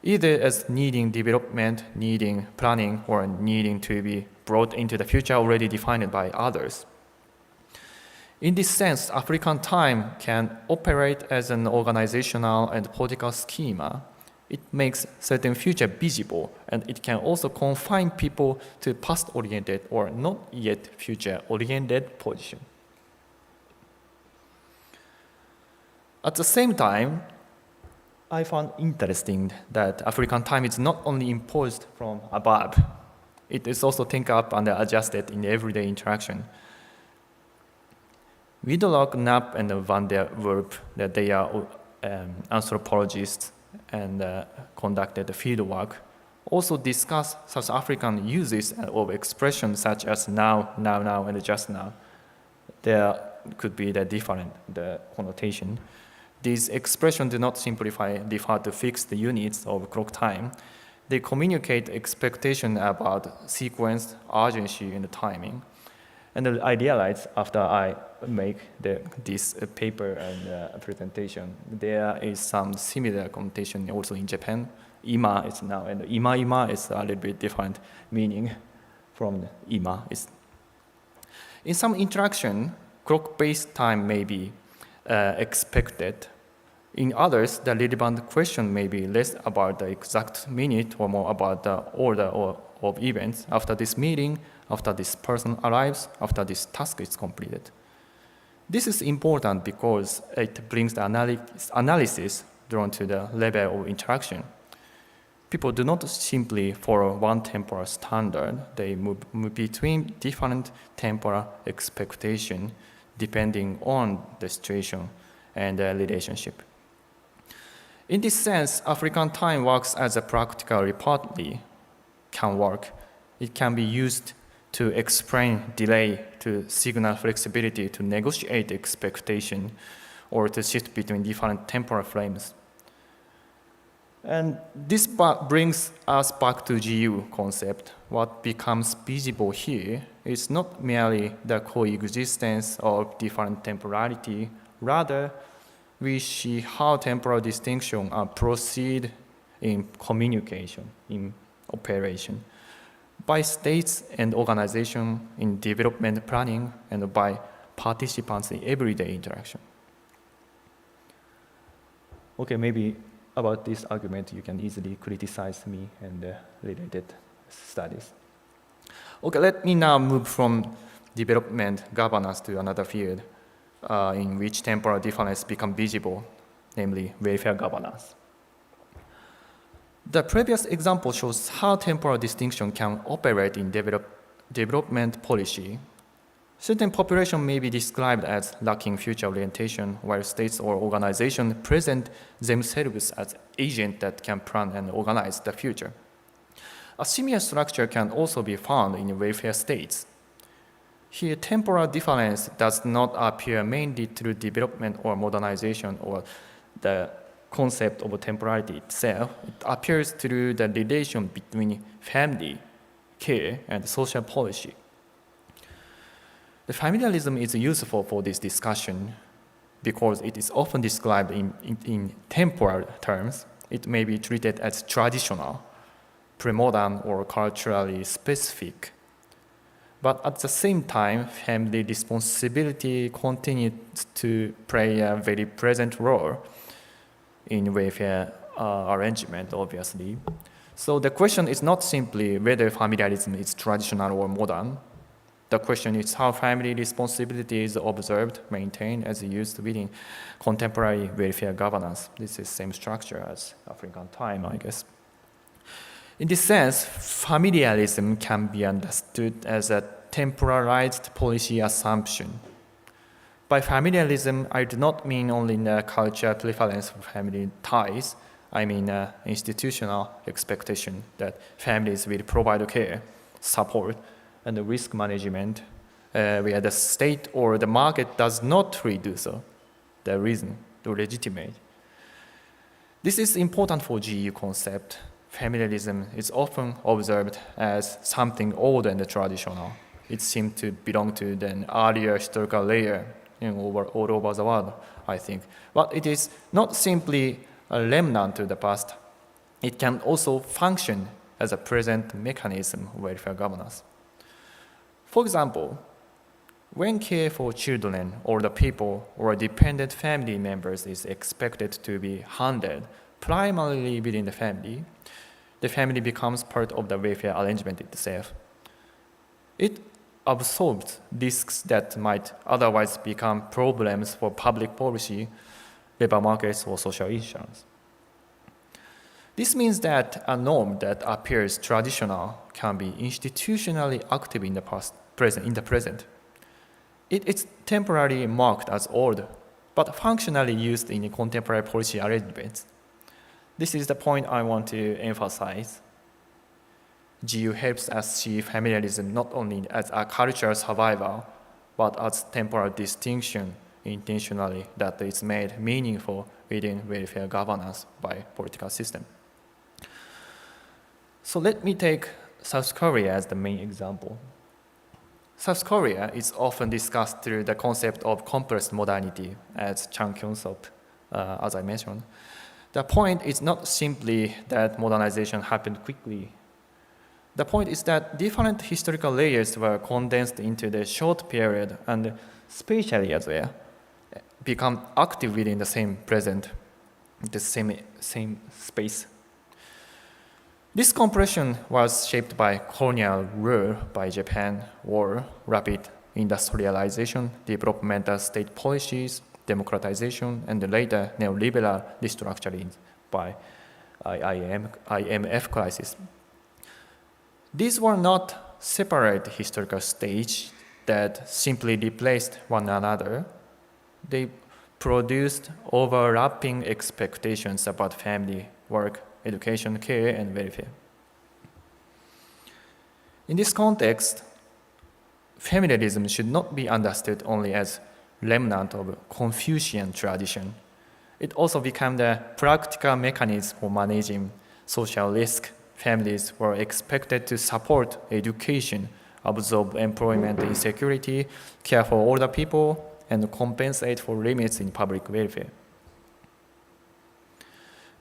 either as needing development, needing planning, or needing to be brought into the future already defined by others. In this sense, African time can operate as an organizational and political schema. It makes certain future visible, and it can also confine people to past-oriented or not yet future-oriented position. At the same time, I found interesting that African time is not only imposed from above, it is also taken up and adjusted in everyday interaction. Widlock, Knapp, and Van der Werp, that they are anthropologists and conducted field work, also discuss South African uses of expressions such as now, and just now. There could be the different connotation. These expressions do not simply refer to fixed units of clock time. They communicate expectation about sequence, urgency, and timing. And I realized after I make this paper and presentation, there is some similar connotation also in Japan. Ima is now, and ima is a little bit different meaning from ima. In some interaction, clock-based time may be expected. In others, the relevant question may be less about the exact minute or more about the order of events after this meeting, after this person arrives, after this task is completed. This is important because it brings the analysis down to the level of interaction. People do not simply follow one temporal standard, they move between different temporal expectations depending on the situation and the relationship. In this sense, African time works as a practically partly can work. It can be used to explain delay, to signal flexibility, to negotiate expectation, or to shift between different temporal frames. And this brings us back to GU concept. What becomes visible here is not merely the coexistence of different temporality, rather we see how temporal distinction proceed in communication, in operation, by states and organization in development planning, and by participants in everyday interaction. Okay, maybe about this argument, you can easily criticize me and related studies. Okay, let me now move from development governance to another field in which temporal difference become visible, namely welfare governance. The previous example shows how temporal distinction can operate in development policy. Certain population may be described as lacking future orientation, while states or organizations present themselves as agents that can plan and organize the future. A similar structure can also be found in welfare states. Here, temporal difference does not appear mainly through development or modernization or the concept of temporality itself. It appears through the relation between family, care, and social policy. The familiarism is useful for this discussion because it is often described in temporal terms. It may be treated as traditional, pre-modern, or culturally specific. But at the same time, family responsibility continues to play a very present role in welfare arrangement, obviously. So the question is not simply whether familiarism is traditional or modern. The question is how family responsibility is observed, maintained, as used within contemporary welfare governance. This is the same structure as African time, I guess. In this sense, familiarism can be understood as a temporalized policy assumption. By familiarism, I do not mean only the cultural preference for family ties. I mean institutional expectation that families will provide care, support, and the risk management where the state or the market does not really do so. The reason to legitimate. This is important for GU concept. Familiarism is often observed as something old and traditional. It seemed to belong to the earlier historical layer all over the world, I think. But it is not simply a remnant to the past. It can also function as a present mechanism of welfare governance. For example, when care for children, older people, or dependent family members is expected to be handled primarily within the family becomes part of the welfare arrangement itself. It absorbs risks that might otherwise become problems for public policy, labor markets, or social insurance. This means that a norm that appears traditional can be institutionally active in the present. It is temporarily marked as old, but functionally used in contemporary policy arrangements. This is the point I want to emphasize. GU helps us see familiarism not only as a cultural survival, but as temporal distinction intentionally that is made meaningful within welfare governance by political system. So let me take South Korea as the main example. South Korea is often discussed through the concept of compressed modernity, as Chang Kyung-sop, as I mentioned. The point is not simply that modernization happened quickly. The point is that different historical layers were condensed into the short period and spatially as well become active within the same present, the same space. This compression was shaped by colonial rule by Japan, war, rapid industrialization, developmental state policies, democratization, and later neoliberal restructuring by IMF crisis. These were not separate historical stages that simply replaced one another. They produced overlapping expectations about family, work, education, care, and welfare. In this context, familiarism should not be understood only as remnant of Confucian tradition. It also became the practical mechanism for managing social risk. Families were expected to support education, absorb employment insecurity, care for older people, and compensate for limits in public welfare.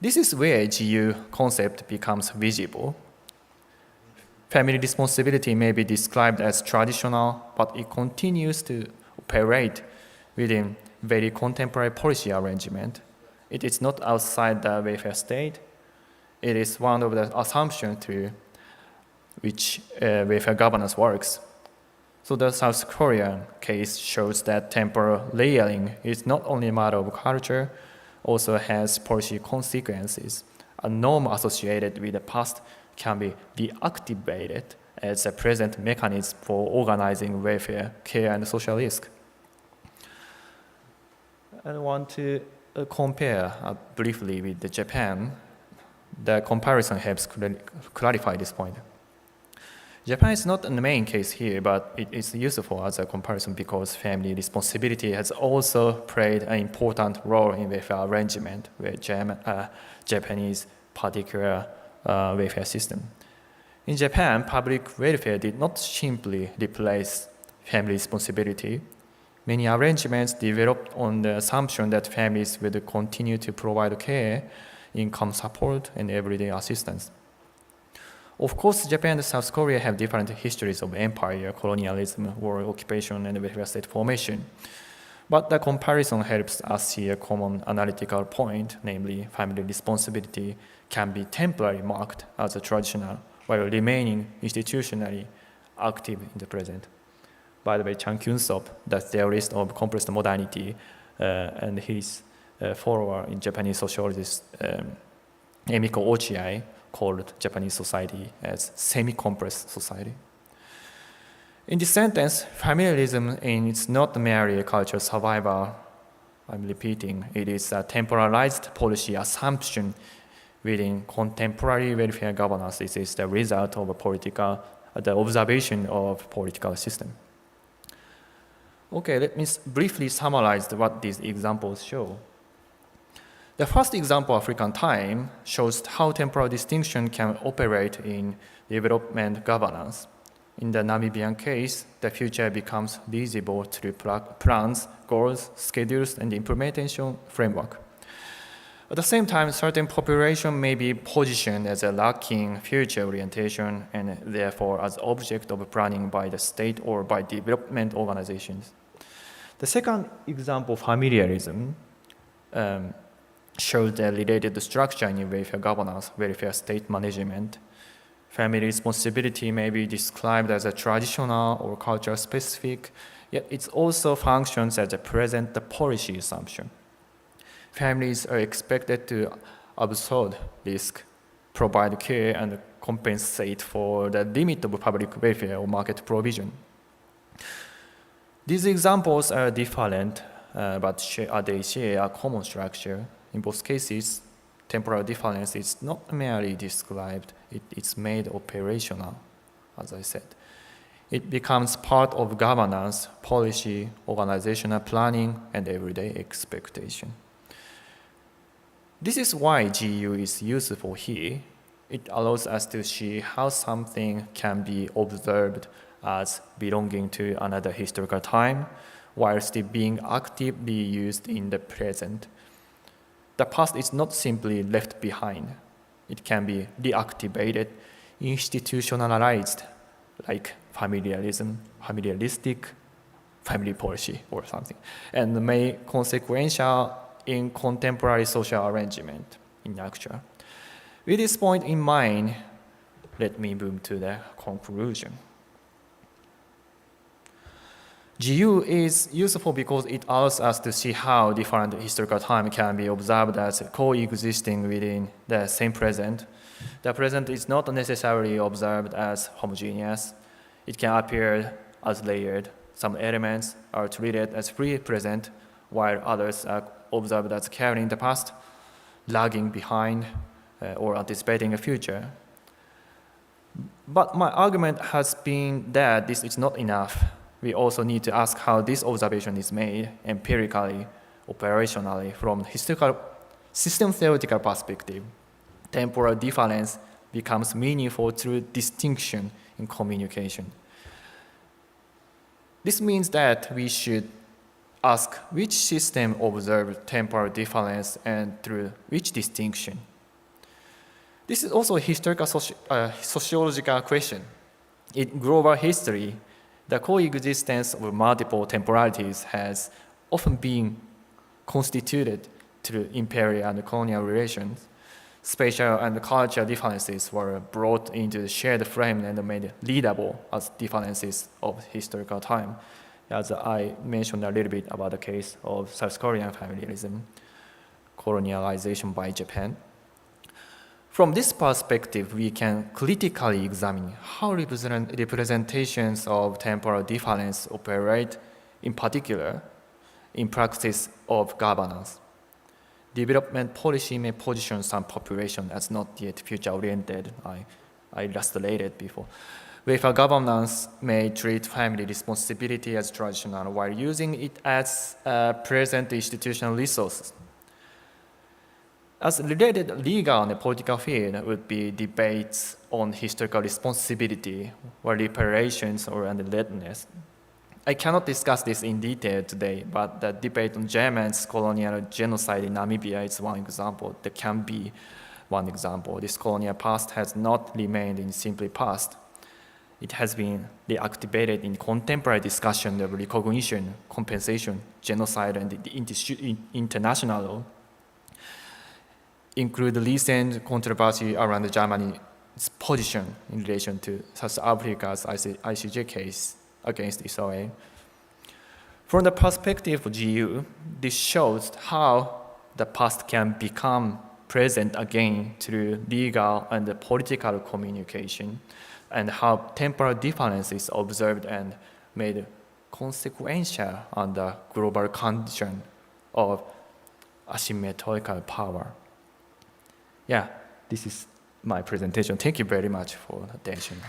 This is where GU concept becomes visible. Family responsibility may be described as traditional, but it continues to operate within very contemporary policy arrangement. It is not outside the welfare state. It is one of the assumptions through which welfare governance works. So the South Korean case shows that temporal layering is not only a matter of culture, also has policy consequences. A norm associated with the past can be deactivated as a present mechanism for organizing welfare, care, and social risk. I want to compare briefly with Japan. The comparison helps clarify this point. Japan is not the main case here, but it is useful as a comparison because family responsibility has also played an important role in welfare arrangement with Japanese particular welfare system. In Japan, public welfare did not simply replace family responsibility. Many arrangements developed on the assumption that families would continue to provide care, income support, and everyday assistance. Of course, Japan and South Korea have different histories of empire, colonialism, war, occupation, and welfare state formation. But the comparison helps us see a common analytical point, namely family responsibility can be temporarily marked as a traditional while remaining institutionally active in the present. By the way, Chang Kyung-sop, the theorist of compressed modernity, and his follower in Japanese sociologist Emiko Ochiai called Japanese society as semi-compressed society. In this sentence, familiarism is not merely a cultural survival. I'm repeating, it is a temporalized policy assumption within contemporary welfare governance. This is the result of the observation of political system. Okay, let me briefly summarize what these examples show. The first example, African time, shows how temporal distinction can operate in development governance. In the Namibian case, the future becomes visible through plans, goals, schedules, and implementation framework. At the same time, certain population may be positioned as a lacking future orientation and therefore as object of planning by the state or by development organizations. The second example, familiarism, shows the related structure in welfare governance, welfare state management. Family responsibility may be described as a traditional or cultural specific, yet it also functions as a present policy assumption. Families are expected to absorb risk, provide care, and compensate for the limit of public welfare or market provision. These examples are different, but they share a common structure. In both cases, temporal difference is not merely described, it's made operational, as I said. It becomes part of governance, policy, organizational planning, and everyday expectation. This is why GU is useful here. It allows us to see how something can be observed as belonging to another historical time, while still being actively used in the present. The past is not simply left behind. It can be reactivated, institutionalized, like familiaristic family policy or something, and made consequential in contemporary social arrangement in actual. With this point in mind, let me move to the conclusion. GU is useful because it allows us to see how different historical time can be observed as coexisting within the same present. The present is not necessarily observed as homogeneous. It can appear as layered. Some elements are treated as free present, while others are observed as carrying the past, lagging behind, or anticipating a future. But my argument has been that this is not enough. We also need to ask how this observation is made empirically, operationally, from historical system theoretical perspective. Temporal difference becomes meaningful through distinction in communication. This means that we should ask which system observes temporal difference and through which distinction. This is also a historical sociological question. In global history, the coexistence of multiple temporalities has often been constituted through imperial and colonial relations. Spatial and cultural differences were brought into the shared frame and made readable as differences of historical time. As I mentioned a little bit about the case of South Korean familiarism, colonialization by Japan. From this perspective, we can critically examine how representations of temporal difference operate, in particular, in practice of governance. Development policy may position some population as not yet future-oriented. I illustrated before. Welfare governance may treat family responsibility as traditional while using it as present institutional resources. As related legal and political field would be debates on historical responsibility or reparations or unrelatedness. I cannot discuss this in detail today, but the debate on Germans' colonial genocide in Namibia is one example. There can be one example. This colonial past has not remained in simply past. It has been reactivated in contemporary discussion of recognition, compensation, genocide, and the international law. Include the recent controversy around Germany's position in relation to South Africa's ICJ case against Israel. From the perspective of GU, this shows how the past can become present again through legal and political communication. and how temporal difference is observed and made consequential on the global condition of asymmetrical power. Yeah, this is my presentation. Thank you very much for the attention.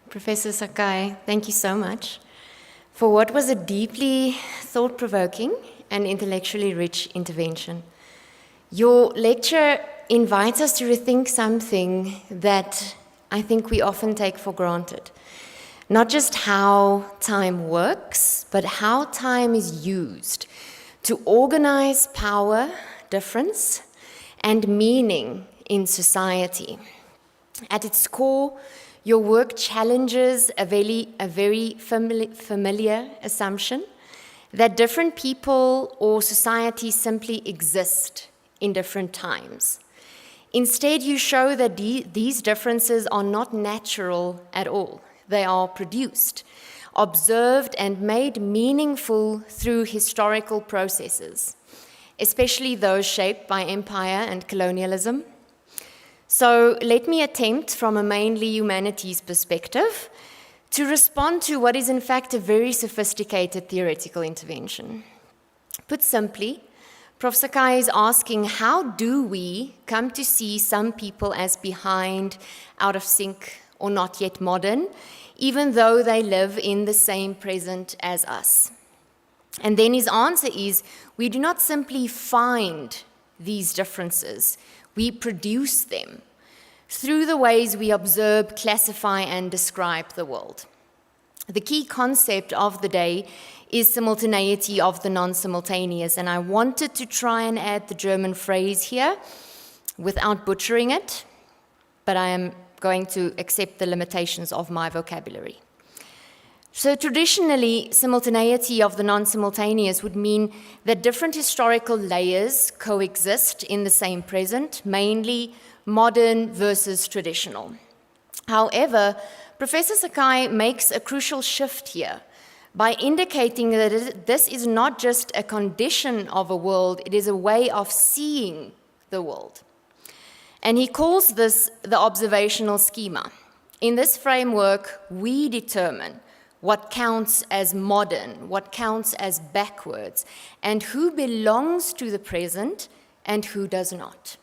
Professor Sakai, thank you so much for what was a deeply thought-provoking and intellectually rich intervention. Your lecture invites us to rethink something that I think we often take for granted. Not just how time works, but how time is used to organize power, difference, and meaning in society. At its core, your work challenges a very familiar assumption that different people or societies simply exist in different times. Instead, you show that these differences are not natural at all. They are produced, observed, and made meaningful through historical processes, especially those shaped by empire and colonialism. So let me attempt, from a mainly humanities perspective, to respond to what is in fact a very sophisticated theoretical intervention. Put simply, Prof. Sakai is asking, how do we come to see some people as behind, out of sync, or not yet modern, even though they live in the same present as us? And then his answer is, we do not simply find these differences, we produce them through the ways we observe, classify, and describe the world. The key concept of the day is simultaneity of the non-simultaneous, and I wanted to try and add the German phrase here without butchering it, but I am going to accept the limitations of my vocabulary. So traditionally, simultaneity of the non-simultaneous would mean that different historical layers coexist in the same present, mainly modern versus traditional. However, Professor Sakai makes a crucial shift here by indicating that this is not just a condition of a world, it is a way of seeing the world. And he calls this the observational schema. In this framework, we determine what counts as modern, what counts as backwards, and who belongs to the present and who does not.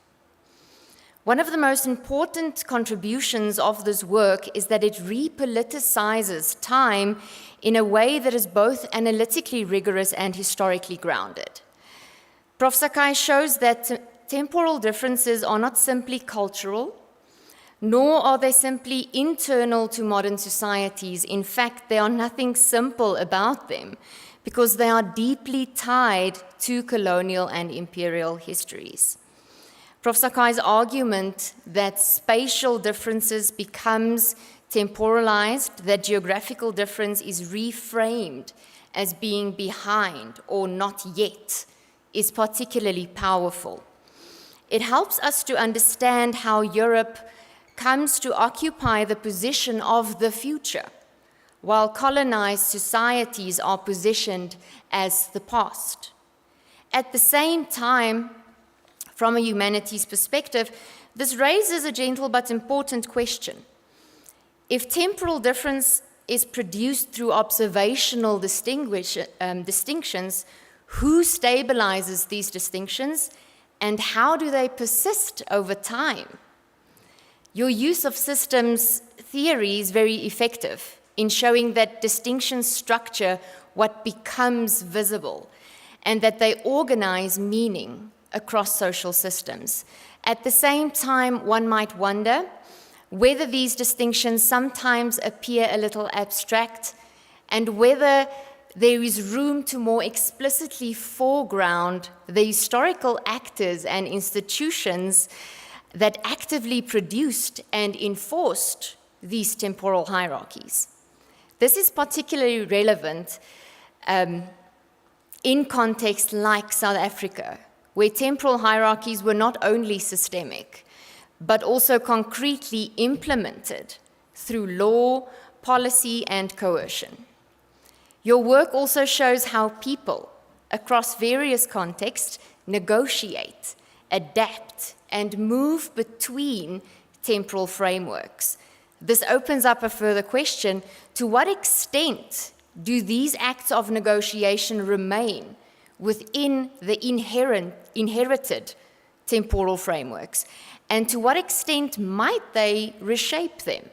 One of the most important contributions of this work is that it repoliticizes time in a way that is both analytically rigorous and historically grounded. Prof. Sakai shows that temporal differences are not simply cultural, nor are they simply internal to modern societies. In fact, there are nothing simple about them because they are deeply tied to colonial and imperial histories. Prof. Sakai's argument that spatial differences becomes temporalized, that geographical difference is reframed as being behind or not yet, is particularly powerful. It helps us to understand how Europe comes to occupy the position of the future, while colonized societies are positioned as the past. At the same time, from a humanities perspective, this raises a gentle but important question. If temporal difference is produced through observational distinctions, who stabilizes these distinctions and how do they persist over time? Your use of systems theory is very effective in showing that distinctions structure what becomes visible and that they organize meaning across social systems. At the same time, one might wonder whether these distinctions sometimes appear a little abstract and whether there is room to more explicitly foreground the historical actors and institutions that actively produced and enforced these temporal hierarchies. This is particularly relevant in contexts like South Africa, where temporal hierarchies were not only systemic, but also concretely implemented through law, policy, and coercion. Your work also shows how people across various contexts negotiate, adapt, and move between temporal frameworks. This opens up a further question: to what extent do these acts of negotiation remain within the inherited temporal frameworks? And to what extent might they reshape them?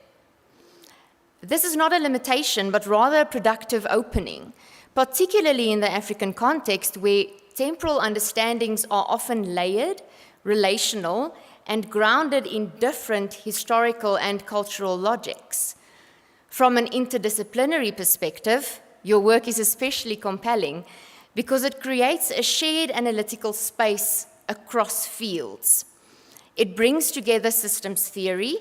This is not a limitation, but rather a productive opening, particularly in the African context, where temporal understandings are often layered, relational, and grounded in different historical and cultural logics. From an interdisciplinary perspective, your work is especially compelling because it creates a shared analytical space across fields. It brings together systems theory,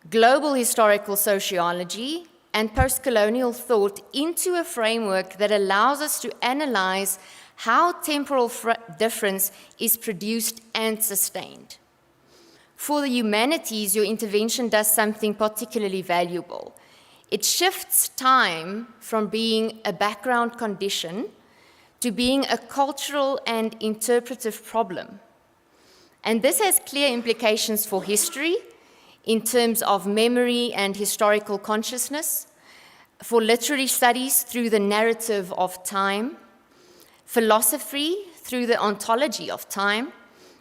global historical sociology, and post-colonial thought into a framework that allows us to analyze how temporal difference is produced and sustained. For the humanities, your intervention does something particularly valuable. It shifts time from being a background condition to being a cultural and interpretive problem. And this has clear implications for history, in terms of memory and historical consciousness, for literary studies through the narrative of time, philosophy through the ontology of time,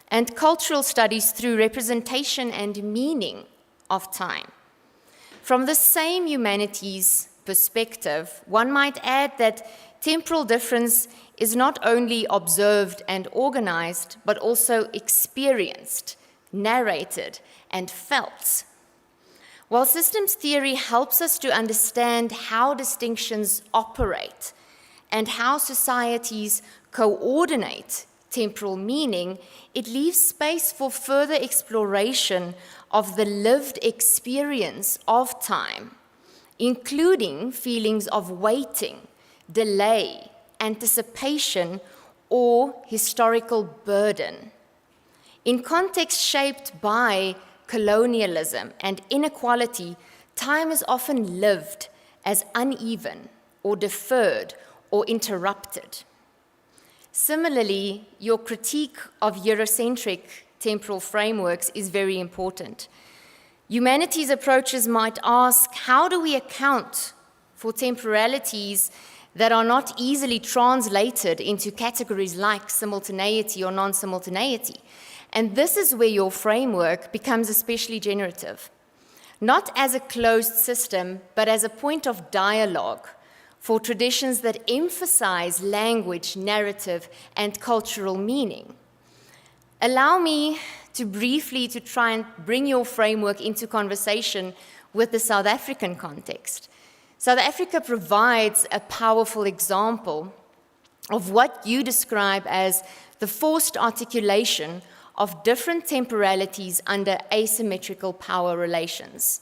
and cultural studies through representation and meaning of time. From the same humanities perspective, one might add that temporal difference is not only observed and organized, but also experienced, narrated, and felt. While systems theory helps us to understand how distinctions operate and how societies coordinate temporal meaning, it leaves space for further exploration of the lived experience of time, including feelings of waiting, delay, anticipation, or historical burden. In contexts shaped by colonialism and inequality, time is often lived as uneven or deferred or interrupted. Similarly, your critique of Eurocentric temporal frameworks is very important. Humanities approaches might ask, how do we account for temporalities that are not easily translated into categories like simultaneity or non-simultaneity? And this is where your framework becomes especially generative, not as a closed system, but as a point of dialogue for traditions that emphasize language, narrative, and cultural meaning. Allow me to briefly try and bring your framework into conversation with the South African context. South Africa provides a powerful example of what you describe as the forced articulation of different temporalities under asymmetrical power relations.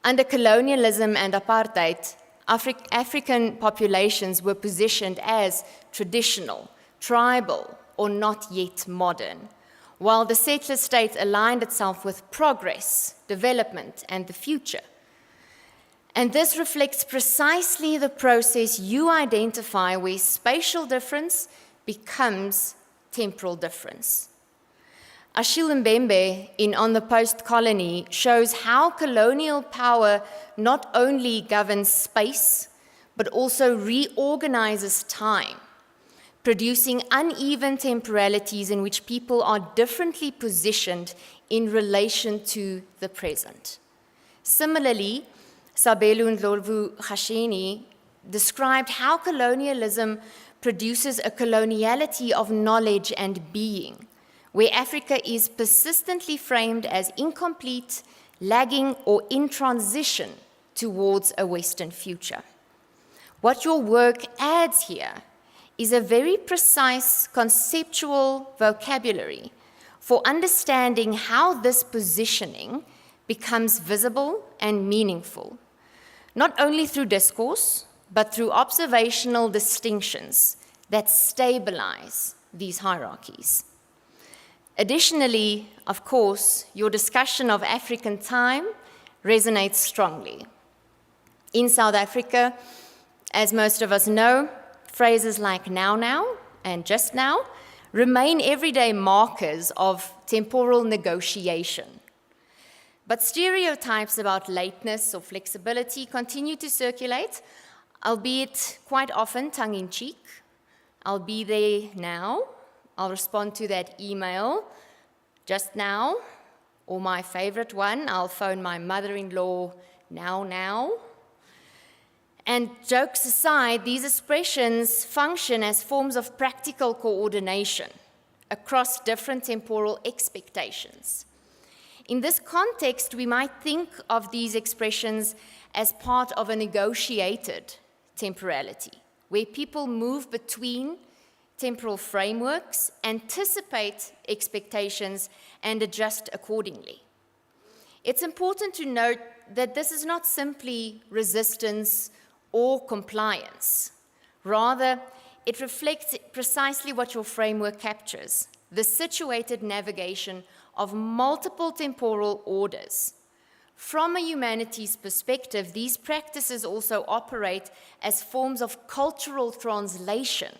Under colonialism and apartheid, African populations were positioned as traditional, tribal, or not yet modern, while the settler state aligned itself with progress, development, and the future. And this reflects precisely the process you identify where spatial difference becomes temporal difference. Achille Mbembe, in On the Post-Colony, shows how colonial power not only governs space, but also reorganizes time, producing uneven temporalities in which people are differently positioned in relation to the present. Similarly, Sabelo Ndlovu-Khasheni described how colonialism produces a coloniality of knowledge and being, where Africa is persistently framed as incomplete, lagging, or in transition towards a Western future. What your work adds here is a very precise conceptual vocabulary for understanding how this positioning becomes visible and meaningful, not only through discourse, but through observational distinctions that stabilize these hierarchies. Additionally, of course, your discussion of African time resonates strongly. In South Africa, as most of us know, phrases like now and just now remain everyday markers of temporal negotiation. But stereotypes about lateness or flexibility continue to circulate, albeit quite often tongue-in-cheek. I'll be there now, I'll respond to that email just now, or my favorite one, I'll phone my mother-in-law now. And jokes aside, these expressions function as forms of practical coordination across different temporal expectations. In this context, we might think of these expressions as part of a negotiated temporality, where people move between temporal frameworks, anticipate expectations, and adjust accordingly. It's important to note that this is not simply resistance or compliance. Rather, it reflects precisely what your framework captures, the situated navigation of multiple temporal orders. From a humanities perspective, these practices also operate as forms of cultural translation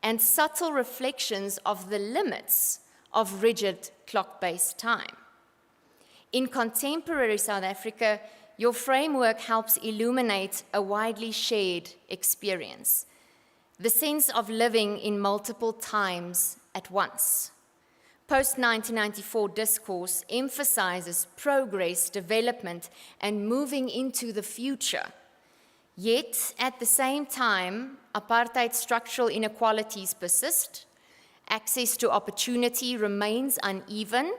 and subtle reflections of the limits of rigid clock-based time. In contemporary South Africa, your framework helps illuminate a widely shared experience, the sense of living in multiple times at once. Post-1994 discourse emphasizes progress, development, and moving into the future. Yet, at the same time, apartheid structural inequalities persist, access to opportunity remains uneven,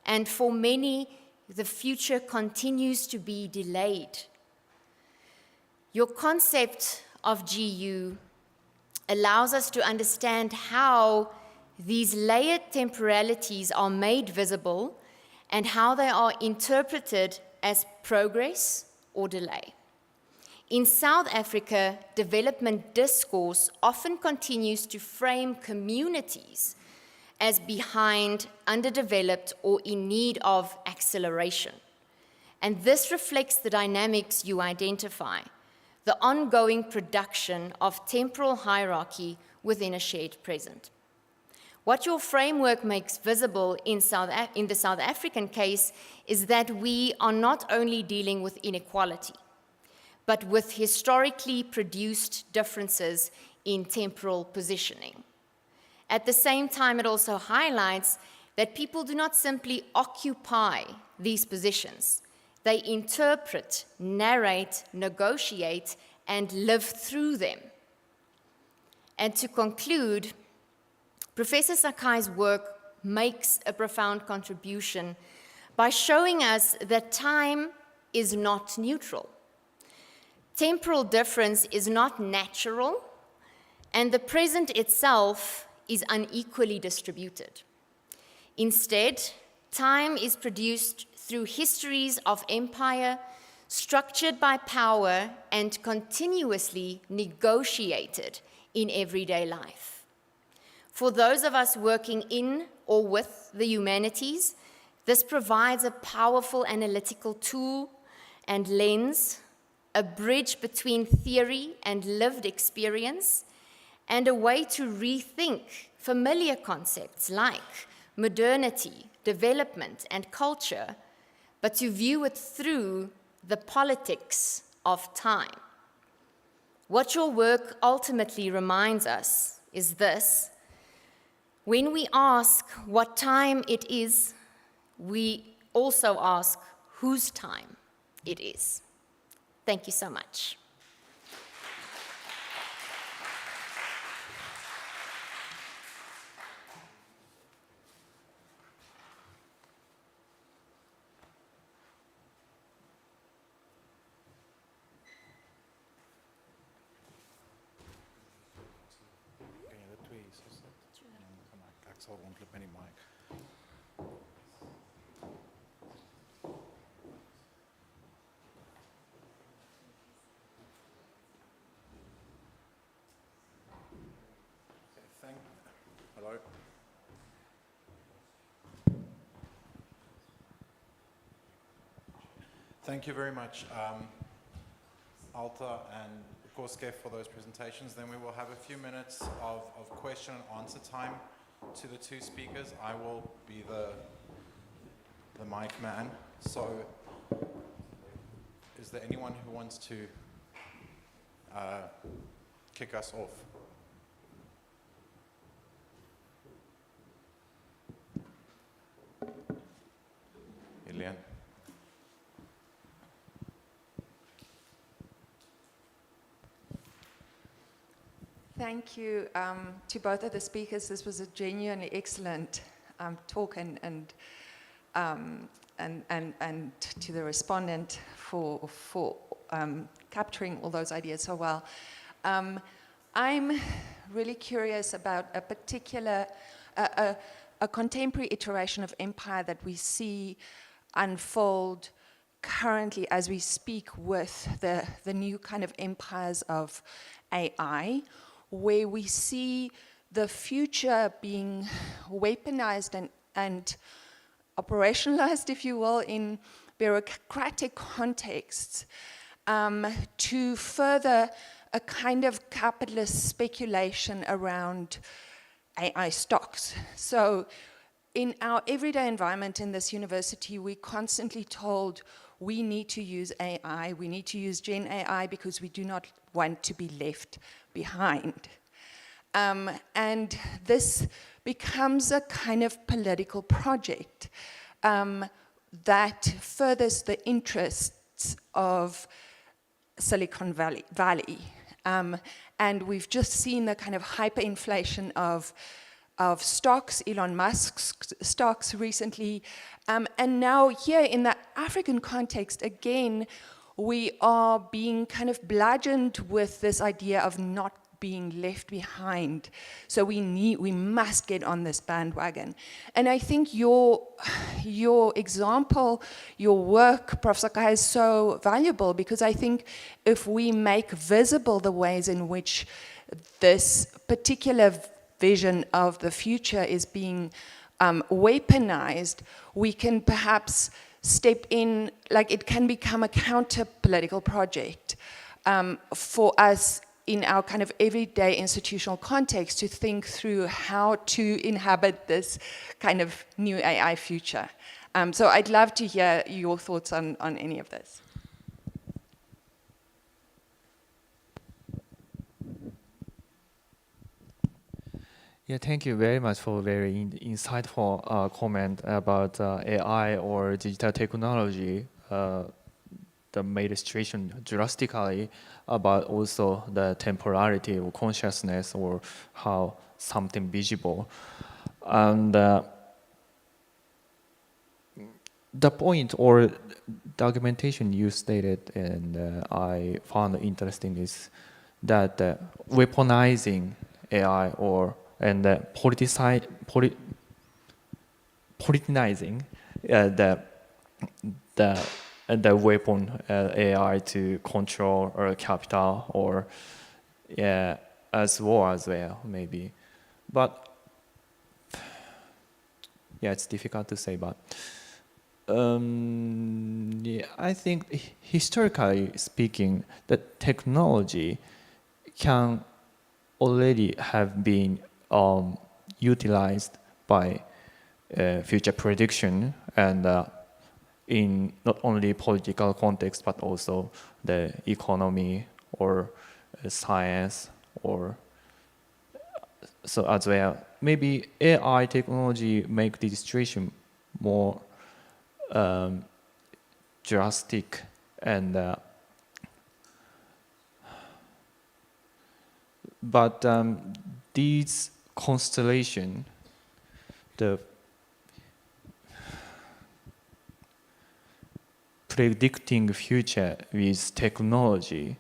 and for many, the future continues to be delayed. Your concept of GU allows us to understand how these layered temporalities are made visible and how they are interpreted as progress or delay. In South Africa, development discourse often continues to frame communities as behind, underdeveloped, or in need of acceleration. And this reflects the dynamics you identify, the ongoing production of temporal hierarchy within a shared present. What your framework makes visible in the South African case is that we are not only dealing with inequality, but with historically produced differences in temporal positioning. At the same time, it also highlights that people do not simply occupy these positions. They interpret, narrate, negotiate, and live through them. And to conclude, Professor Sakai's work makes a profound contribution by showing us that time is not neutral. Temporal difference is not natural, and the present itself is unequally distributed. Instead, time is produced through histories of empire, structured by power and continuously negotiated in everyday life. For those of us working in or with the humanities, this provides a powerful analytical tool and lens, a bridge between theory and lived experience, and a way to rethink familiar concepts like modernity, development, and culture, but to view it through the politics of time. What your work ultimately reminds us is this: when we ask what time it is, we also ask whose time it is. Thank you so much. Ik zal rondlopen met die mic. Hello. Thank you very much, Alta and of course Geff, for those presentations. Then we will have a few minutes of question and answer time to the two speakers. I will be the mic man. So is there anyone who wants to kick us off? Elian. Thank you to both of the speakers. This was a genuinely excellent talk, and to the respondent for capturing all those ideas so well. I'm really curious about a particular, a contemporary iteration of empire that we see unfold currently as we speak with the new kind of empires of AI, where we see the future being weaponized and operationalized, if you will, in bureaucratic contexts to further a kind of capitalist speculation around AI stocks. So in our everyday environment in this university, we're constantly told we need to use AI, we need to use Gen AI because we do not want to be left behind. And this becomes a kind of political project that furthers the interests of Silicon Valley. And we've just seen the kind of hyperinflation of stocks, Elon Musk's stocks recently. And now here in the African context, again, we are being kind of bludgeoned with this idea of not being left behind. So we must get on this bandwagon. And I think your example, your work, Prof. Sakai, is so valuable because I think if we make visible the ways in which this particular vision of the future is being weaponized, we can perhaps step in, like it can become a counter-political project for us in our kind of everyday institutional context to think through how to inhabit this kind of new AI future. So I'd love to hear your thoughts on any of this. Yeah, thank you very much for a very insightful comment about AI or digital technology that made a situation drastically about also the temporality of consciousness or how something visible. And the point or the argumentation you stated and I found interesting is that weaponizing AI and politicizing the weapon AI to control or capital or as well maybe, but yeah, it's difficult to say. But yeah, I think historically speaking, the technology can already have been utilized by future prediction and in not only political context but also the economy or science or so as well. Maybe AI technology make the situation more drastic and but these constellation, the predicting future with technology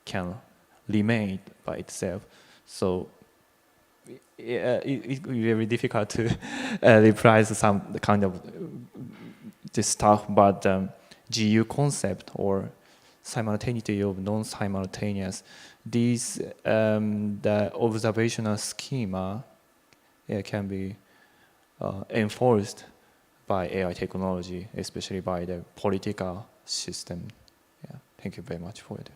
can remain by itself. So it will be very difficult to reprise some kind of this stuff, but GU concept or simultaneity of non-simultaneous, these the observational schema can be enforced by AI technology, especially by the political system. Yeah, thank you very much for it.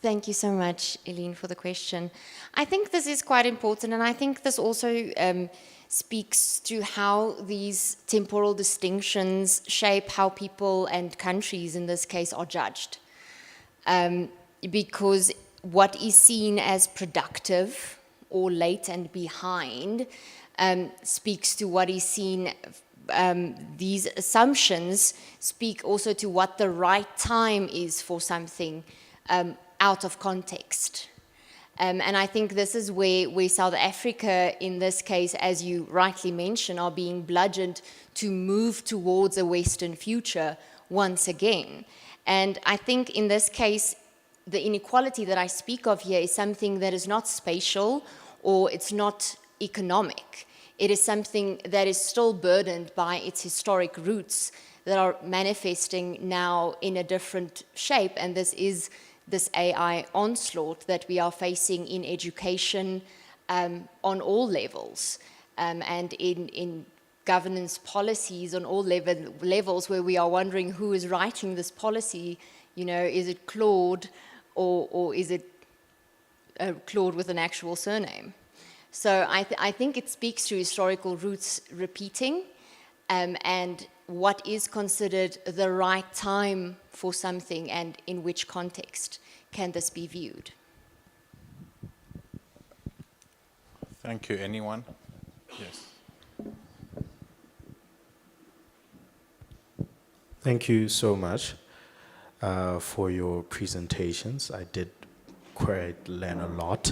Thank you so much, Eileen, for the question. I think this is quite important, and I think this also speaks to how these temporal distinctions shape how people and countries, in this case, are judged. Because what is seen as productive or late and behind speaks to what is seen. These assumptions speak also to what the right time is for something out of context. And I think this is where South Africa, in this case, as you rightly mentioned, are being bludgeoned to move towards a Western future once again. And I think in this case, the inequality that I speak of here is something that is not spatial or it's not economic. It is something that is still burdened by its historic roots that are manifesting now in a different shape, and this is this AI onslaught that we are facing in education on all levels, and in governance policies on all levels, where we are wondering who is writing this policy. You know, is it Claude or is it Claude with an actual surname? So I think it speaks to historical roots repeating, and what is considered the right time for something, and in which context can this be viewed. Thank you. Anyone? Yes. Thank you so much for your presentations. I did quite learn a lot.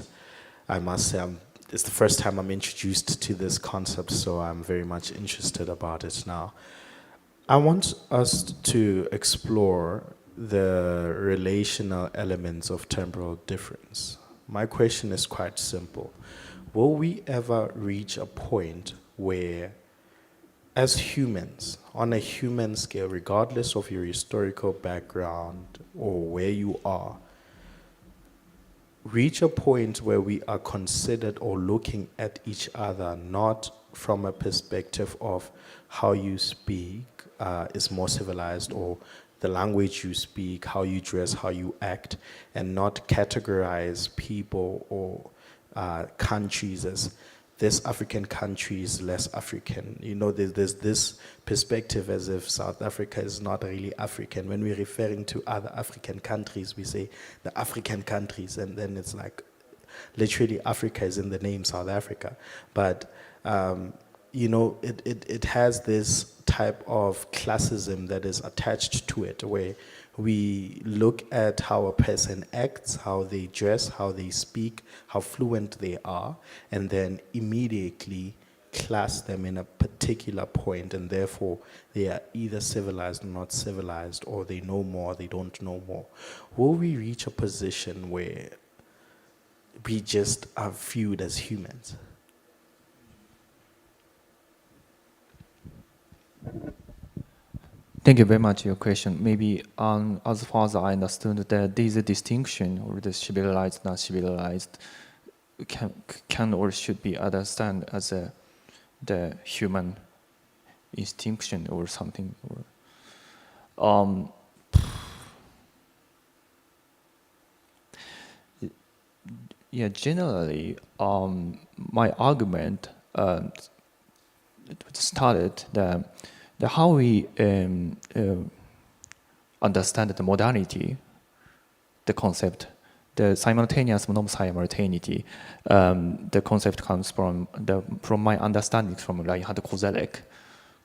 I must say, it's the first time I'm introduced to this concept, so I'm very much interested about it now. I want us to explore the relational elements of temporal difference. My question is quite simple. Will we ever reach a point where, as humans, on a human scale, regardless of your historical background or where you are, reach a point where we are considered or looking at each other not from a perspective of how you speak is more civilized, or the language you speak, how you dress, how you act, and not categorize people or countries as this African country is less African. You know, there's this perspective as if South Africa is not really African. When we're referring to other African countries, we say the African countries, and then it's like literally Africa is in the name South Africa. But you know, it has this type of classism that is attached to it, where we look at how a person acts, how they dress, how they speak, how fluent they are, and then immediately class them in a particular point, and therefore they are either civilized or not civilized, or they know more, they don't know more. Will we reach a position where we just are viewed as humans? Thank you very much for your question. Maybe as far as I understood, that there is a distinction, or the civilized, not civilized, can or should be understood as the human distinction or something. Yeah, generally, my argument started the how we understand the modernity, the concept, the simultaneous non-simultaneity. The concept comes from my understanding from Reinhard Koselleck.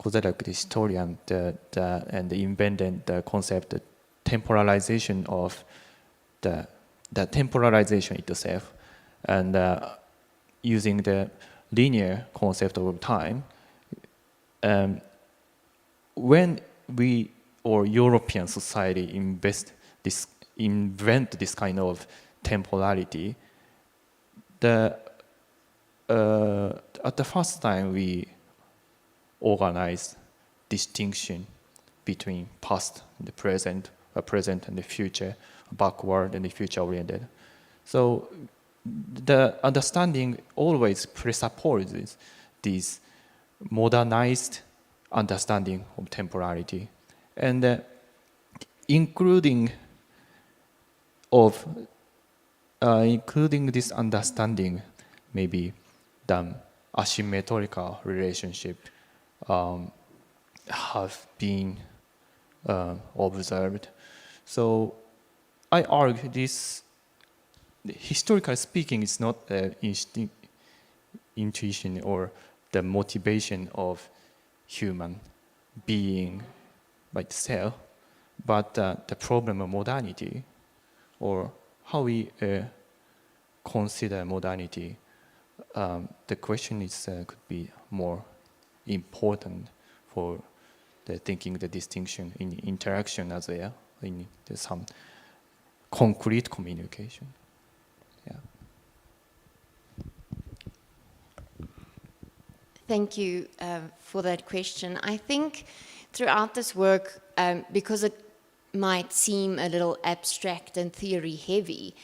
Koselleck, the historian, and invented the concept, the temporalization of the temporalization itself, and using the linear concept of time. When we or European society invent this kind of temporality, at the first time we organized distinction between past and the present and the future, backward and the future oriented. So the understanding always presupposes this modernized understanding of temporality, and including this understanding, maybe the asymmetrical relationship have been observed. So I argue this, historically speaking, is not intuition or the motivation of human being by itself, but the problem of modernity, or how we consider modernity. The question is could be more important for the thinking the distinction in interaction as well, in some concrete communication. Yeah. Thank you for that question. I think throughout this work, because it might seem a little abstract and theory heavy,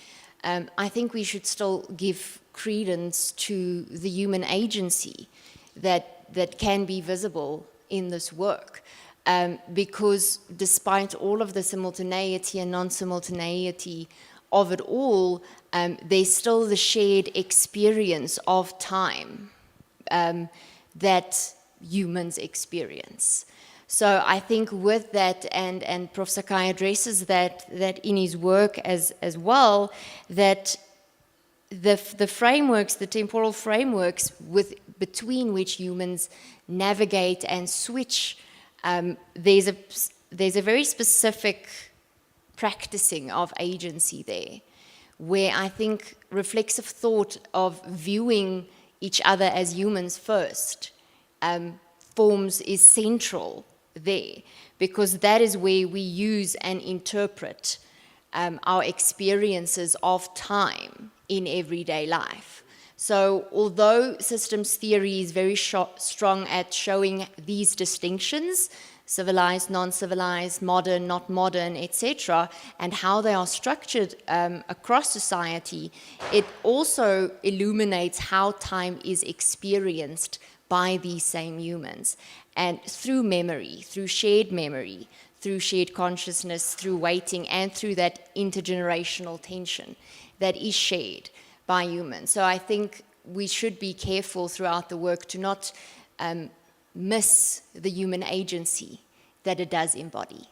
I think we should still give credence to the human agency that can be visible in this work. Because despite all of the simultaneity and non-simultaneity of it all, there's still the shared experience of time that humans experience. So I think with that, and Prof. Sakai addresses that in his work as well, that the frameworks, the temporal frameworks between which humans navigate and switch, there's a very specific practicing of agency there, where I think reflexive thought of viewing each other as humans first is central there, because that is where we use and interpret our experiences of time in everyday life. So although systems theory is very strong at showing these distinctions, civilized, non-civilized, modern, not modern, etc., and how they are structured across society, it also illuminates how time is experienced by these same humans, and through memory, through shared consciousness, through waiting, and through that intergenerational tension that is shared by humans. So I think we should be careful throughout the work to not miss the human agency that it does embody.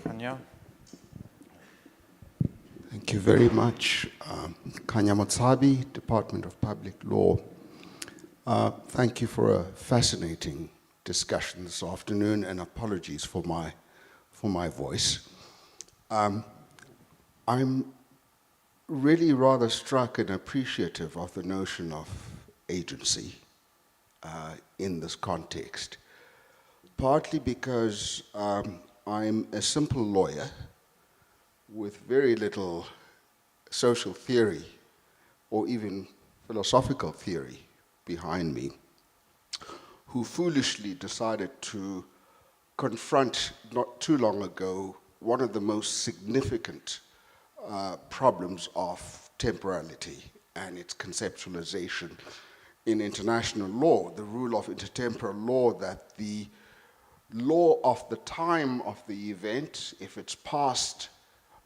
Kanya? Thank you very much. Kanya Motsabi, Department of Public Law. Thank you for a fascinating discussion this afternoon, and apologies for my voice. I'm really rather struck and appreciative of the notion of agency in this context, partly because I'm a simple lawyer with very little social theory or even philosophical theory behind me, who foolishly decided to confront, not too long ago, one of the most significant problems of temporality and its conceptualization in international law, the rule of intertemporal law, that the law of the time of the event, if it's past,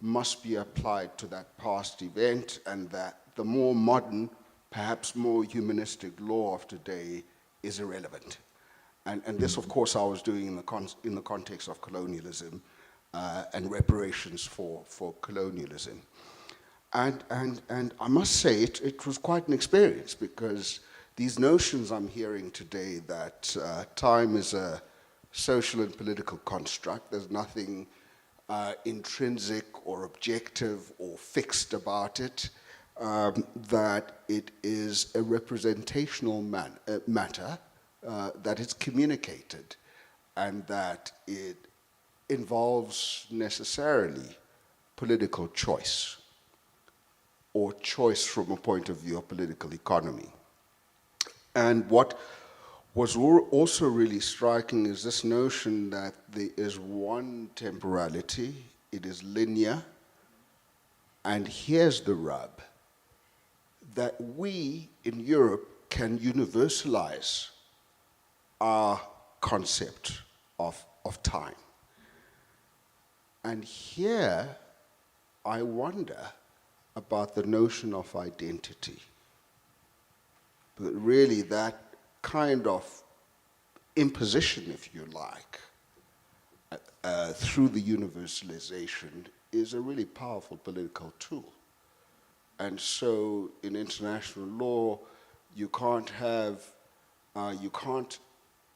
must be applied to that past event, and that the more modern, perhaps more humanistic law of today is irrelevant. And this, of course, I was doing in the context of colonialism and reparations for colonialism. And I must say, it was quite an experience, because these notions I'm hearing today that time is a social and political construct, there's nothing intrinsic or objective or fixed about it, that it is a representational matter, that it's communicated, and that it involves necessarily political choice. or choice from a point of view of political economy. And what was also really striking is this notion that there is one temporality, it is linear, and here's the rub, that we in Europe can universalize our concept of time. And here I wonder about the notion of identity. But really that kind of imposition, if you like, through the universalization is a really powerful political tool. And so in international law, you can't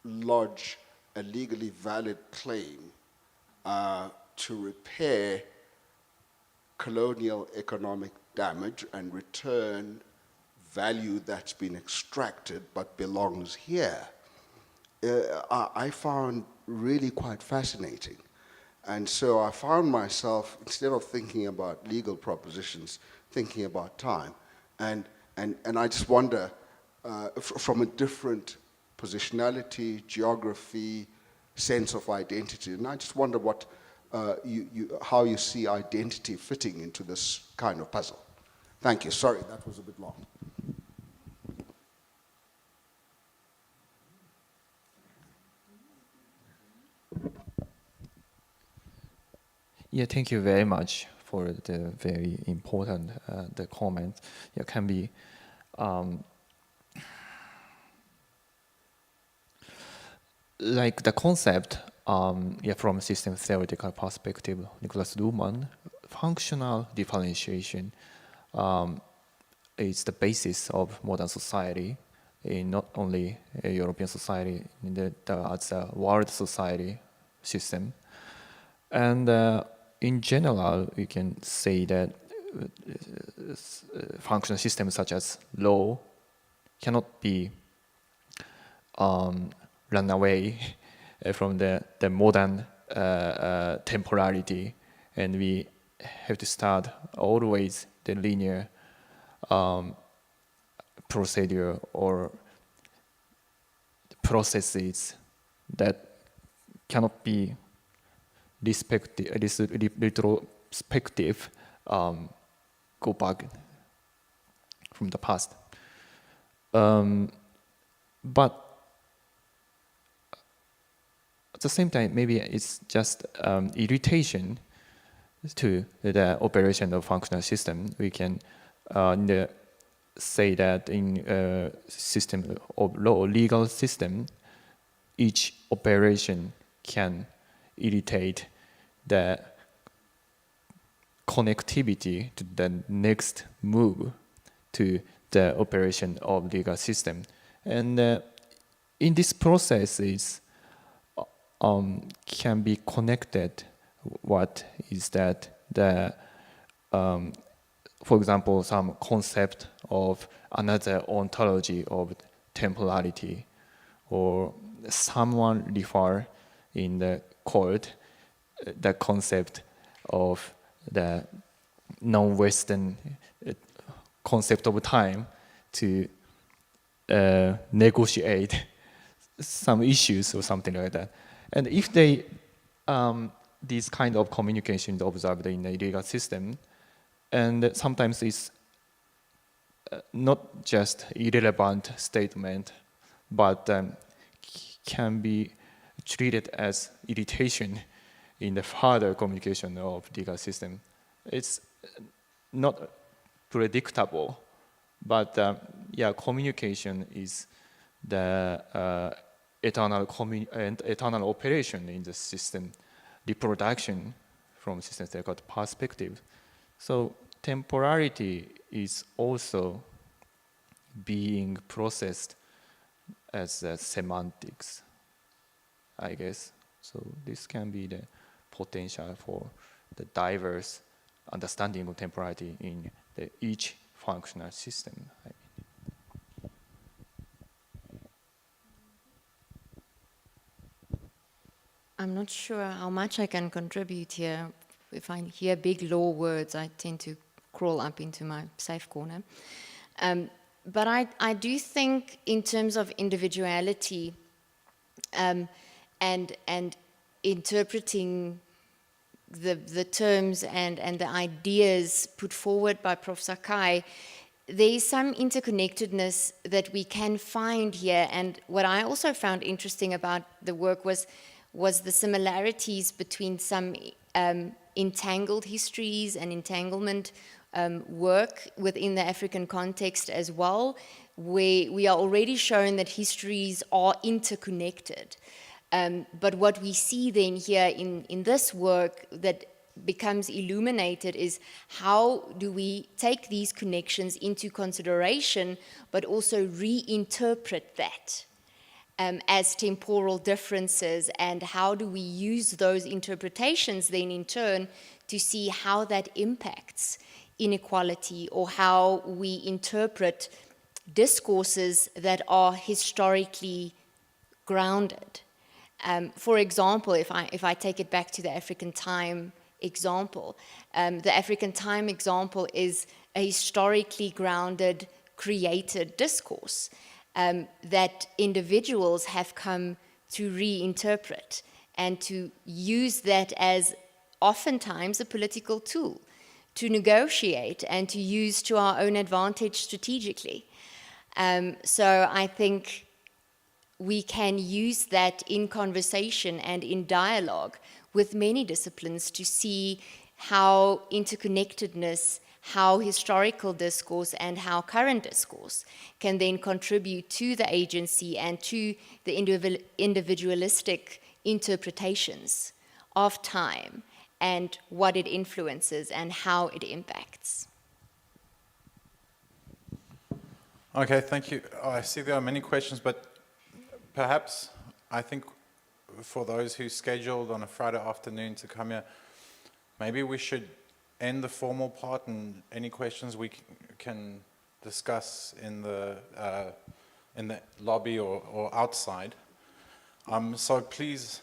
lodge a legally valid claim to repair colonial economic damage and return value that's been extracted but belongs here. I found really quite fascinating. And so I found myself, instead of thinking about legal propositions, thinking about time. And I just wonder, from a different positionality, geography, sense of identity, and I just wonder what, how you see identity fitting into this kind of puzzle. Thank you. Sorry, that was a bit long. Yeah, thank you very much for the very important the comment. Yeah, can be like the concept. Yeah, from system theoretical perspective, Nicholas Luhmann, functional differentiation is the basis of modern society, in not only a European society, as a world society system. And in general, we can say that functional systems such as law cannot be run away from the modern temporality, and we have to start always the linear procedure or processes that cannot be retrospective, go back from the past. But at the same time, maybe it's just irritation to the operation of functional system. We can say that in a system of law, legal system, each operation can irritate the connectivity to the next move to the operation of legal system. And in this process can be connected. What is that the for example, some concept of another ontology of temporality, or someone refer in the court the concept of the non-Western concept of time to negotiate some issues or something like that. And if they these kind of communications observed in the legal system, and sometimes it's not just irrelevant statement, but can be treated as irritation in the further communication of legal system. It's not predictable, but yeah, communication is the eternal operation in the system, reproduction from system theoretical perspective. So temporality is also being processed as semantics, I guess. So this can be the potential for the diverse understanding of temporality in each functional system. I'm not sure how much I can contribute here. If I hear big law words, I tend to crawl up into my safe corner. But I do think in terms of individuality and interpreting the terms and the ideas put forward by Prof. Sakai, there is some interconnectedness that we can find here. And what I also found interesting about the work was the similarities between some entangled histories and entanglement work within the African context as well, where we are already shown that histories are interconnected. But what we see then here in this work that becomes illuminated is how do we take these connections into consideration, but also reinterpret that as temporal differences, and how do we use those interpretations then in turn to see how that impacts inequality, or how we interpret discourses that are historically grounded. For example, if I take it back to the African time example, the African time example is a historically grounded, created discourse that individuals have come to reinterpret and to use that as oftentimes a political tool to negotiate and to use to our own advantage strategically. So I think we can use that in conversation and in dialogue with many disciplines to see how interconnectedness, how historical discourse and how current discourse can then contribute to the agency and to the individualistic interpretations of time and what it influences and how it impacts. Okay, thank you. I see there are many questions, but perhaps I think for those who scheduled on a Friday afternoon to come here, maybe we should end the formal part, and any questions we can discuss in the lobby or outside. So please,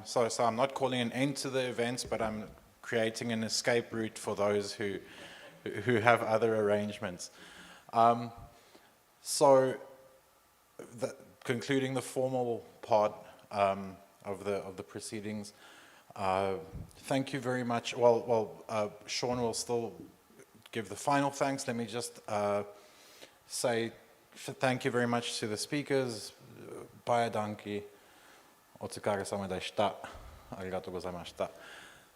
so I'm not calling an end to the events, but I'm creating an escape route for those who have other arrangements. So concluding the formal part of the proceedings. Thank you very much. Sean will still give the final thanks. Let me just say thank you very much to the speakers. Baie danki. Otsukare sama deshita. Arigatou gozaimashita.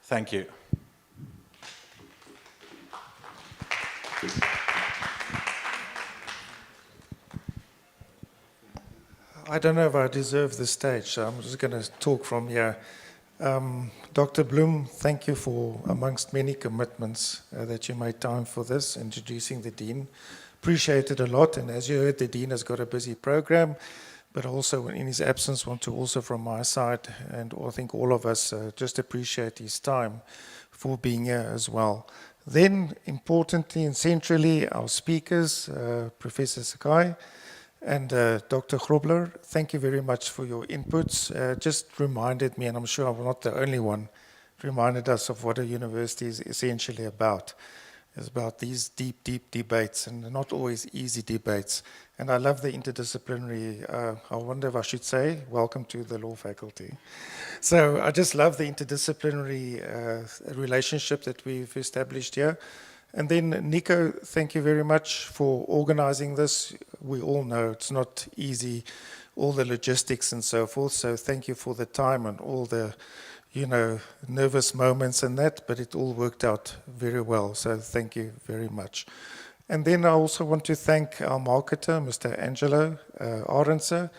Thank you. I don't know if I deserve the stage, so I'm just going to talk from here. Dr. Bloem, thank you for, amongst many commitments, that you made time for this, introducing the Dean. Appreciate it a lot, and as you heard, the Dean has got a busy program, but also in his absence, want to also from my side, and I think all of us just appreciate his time for being here as well. Then, importantly and centrally, our speakers, Professor Sakai, and Dr. Grobler, thank you very much for your inputs. Just reminded me, and I'm sure I'm not the only one, reminded us of what a university is essentially about. It's about these deep, deep debates, and not always easy debates. And I love the interdisciplinary, I wonder if I should say, welcome to the law faculty. So I just love the interdisciplinary relationship that we've established here. And then, Nico, thank you very much for organizing this. We all know it's not easy, all the logistics and so forth. So thank you for the time and all the, nervous moments and that, but it all worked out very well. So thank you very much. And then I also want to thank our marketer, Mr. Angelo Arendse,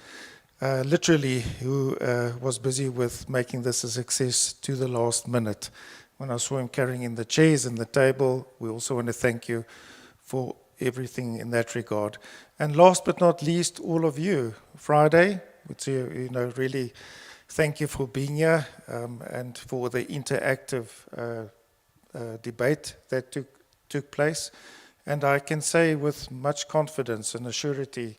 literally, who was busy with making this a success to the last minute. When I saw him carrying in the chairs and the table, we also want to thank you for everything in that regard. And last but not least, all of you, Friday, which really thank you for being here and for the interactive debate that took place. And I can say with much confidence and assurity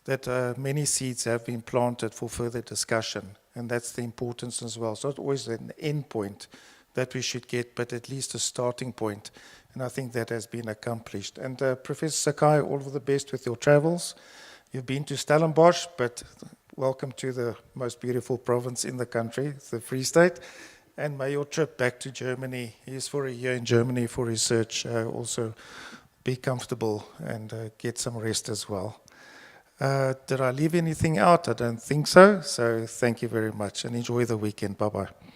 that many seeds have been planted for further discussion. And that's the importance as well. It's not always an end point that we should get, but at least a starting point. And I think that has been accomplished. And Professor Sakai, all of the best with your travels. You've been to Stellenbosch, but welcome to the most beautiful province in the country, the Free State. And may your trip back to Germany, he is for a year in Germany for research, also be comfortable and get some rest as well. Did I leave anything out? I don't think so. So thank you very much and enjoy the weekend. Bye-bye.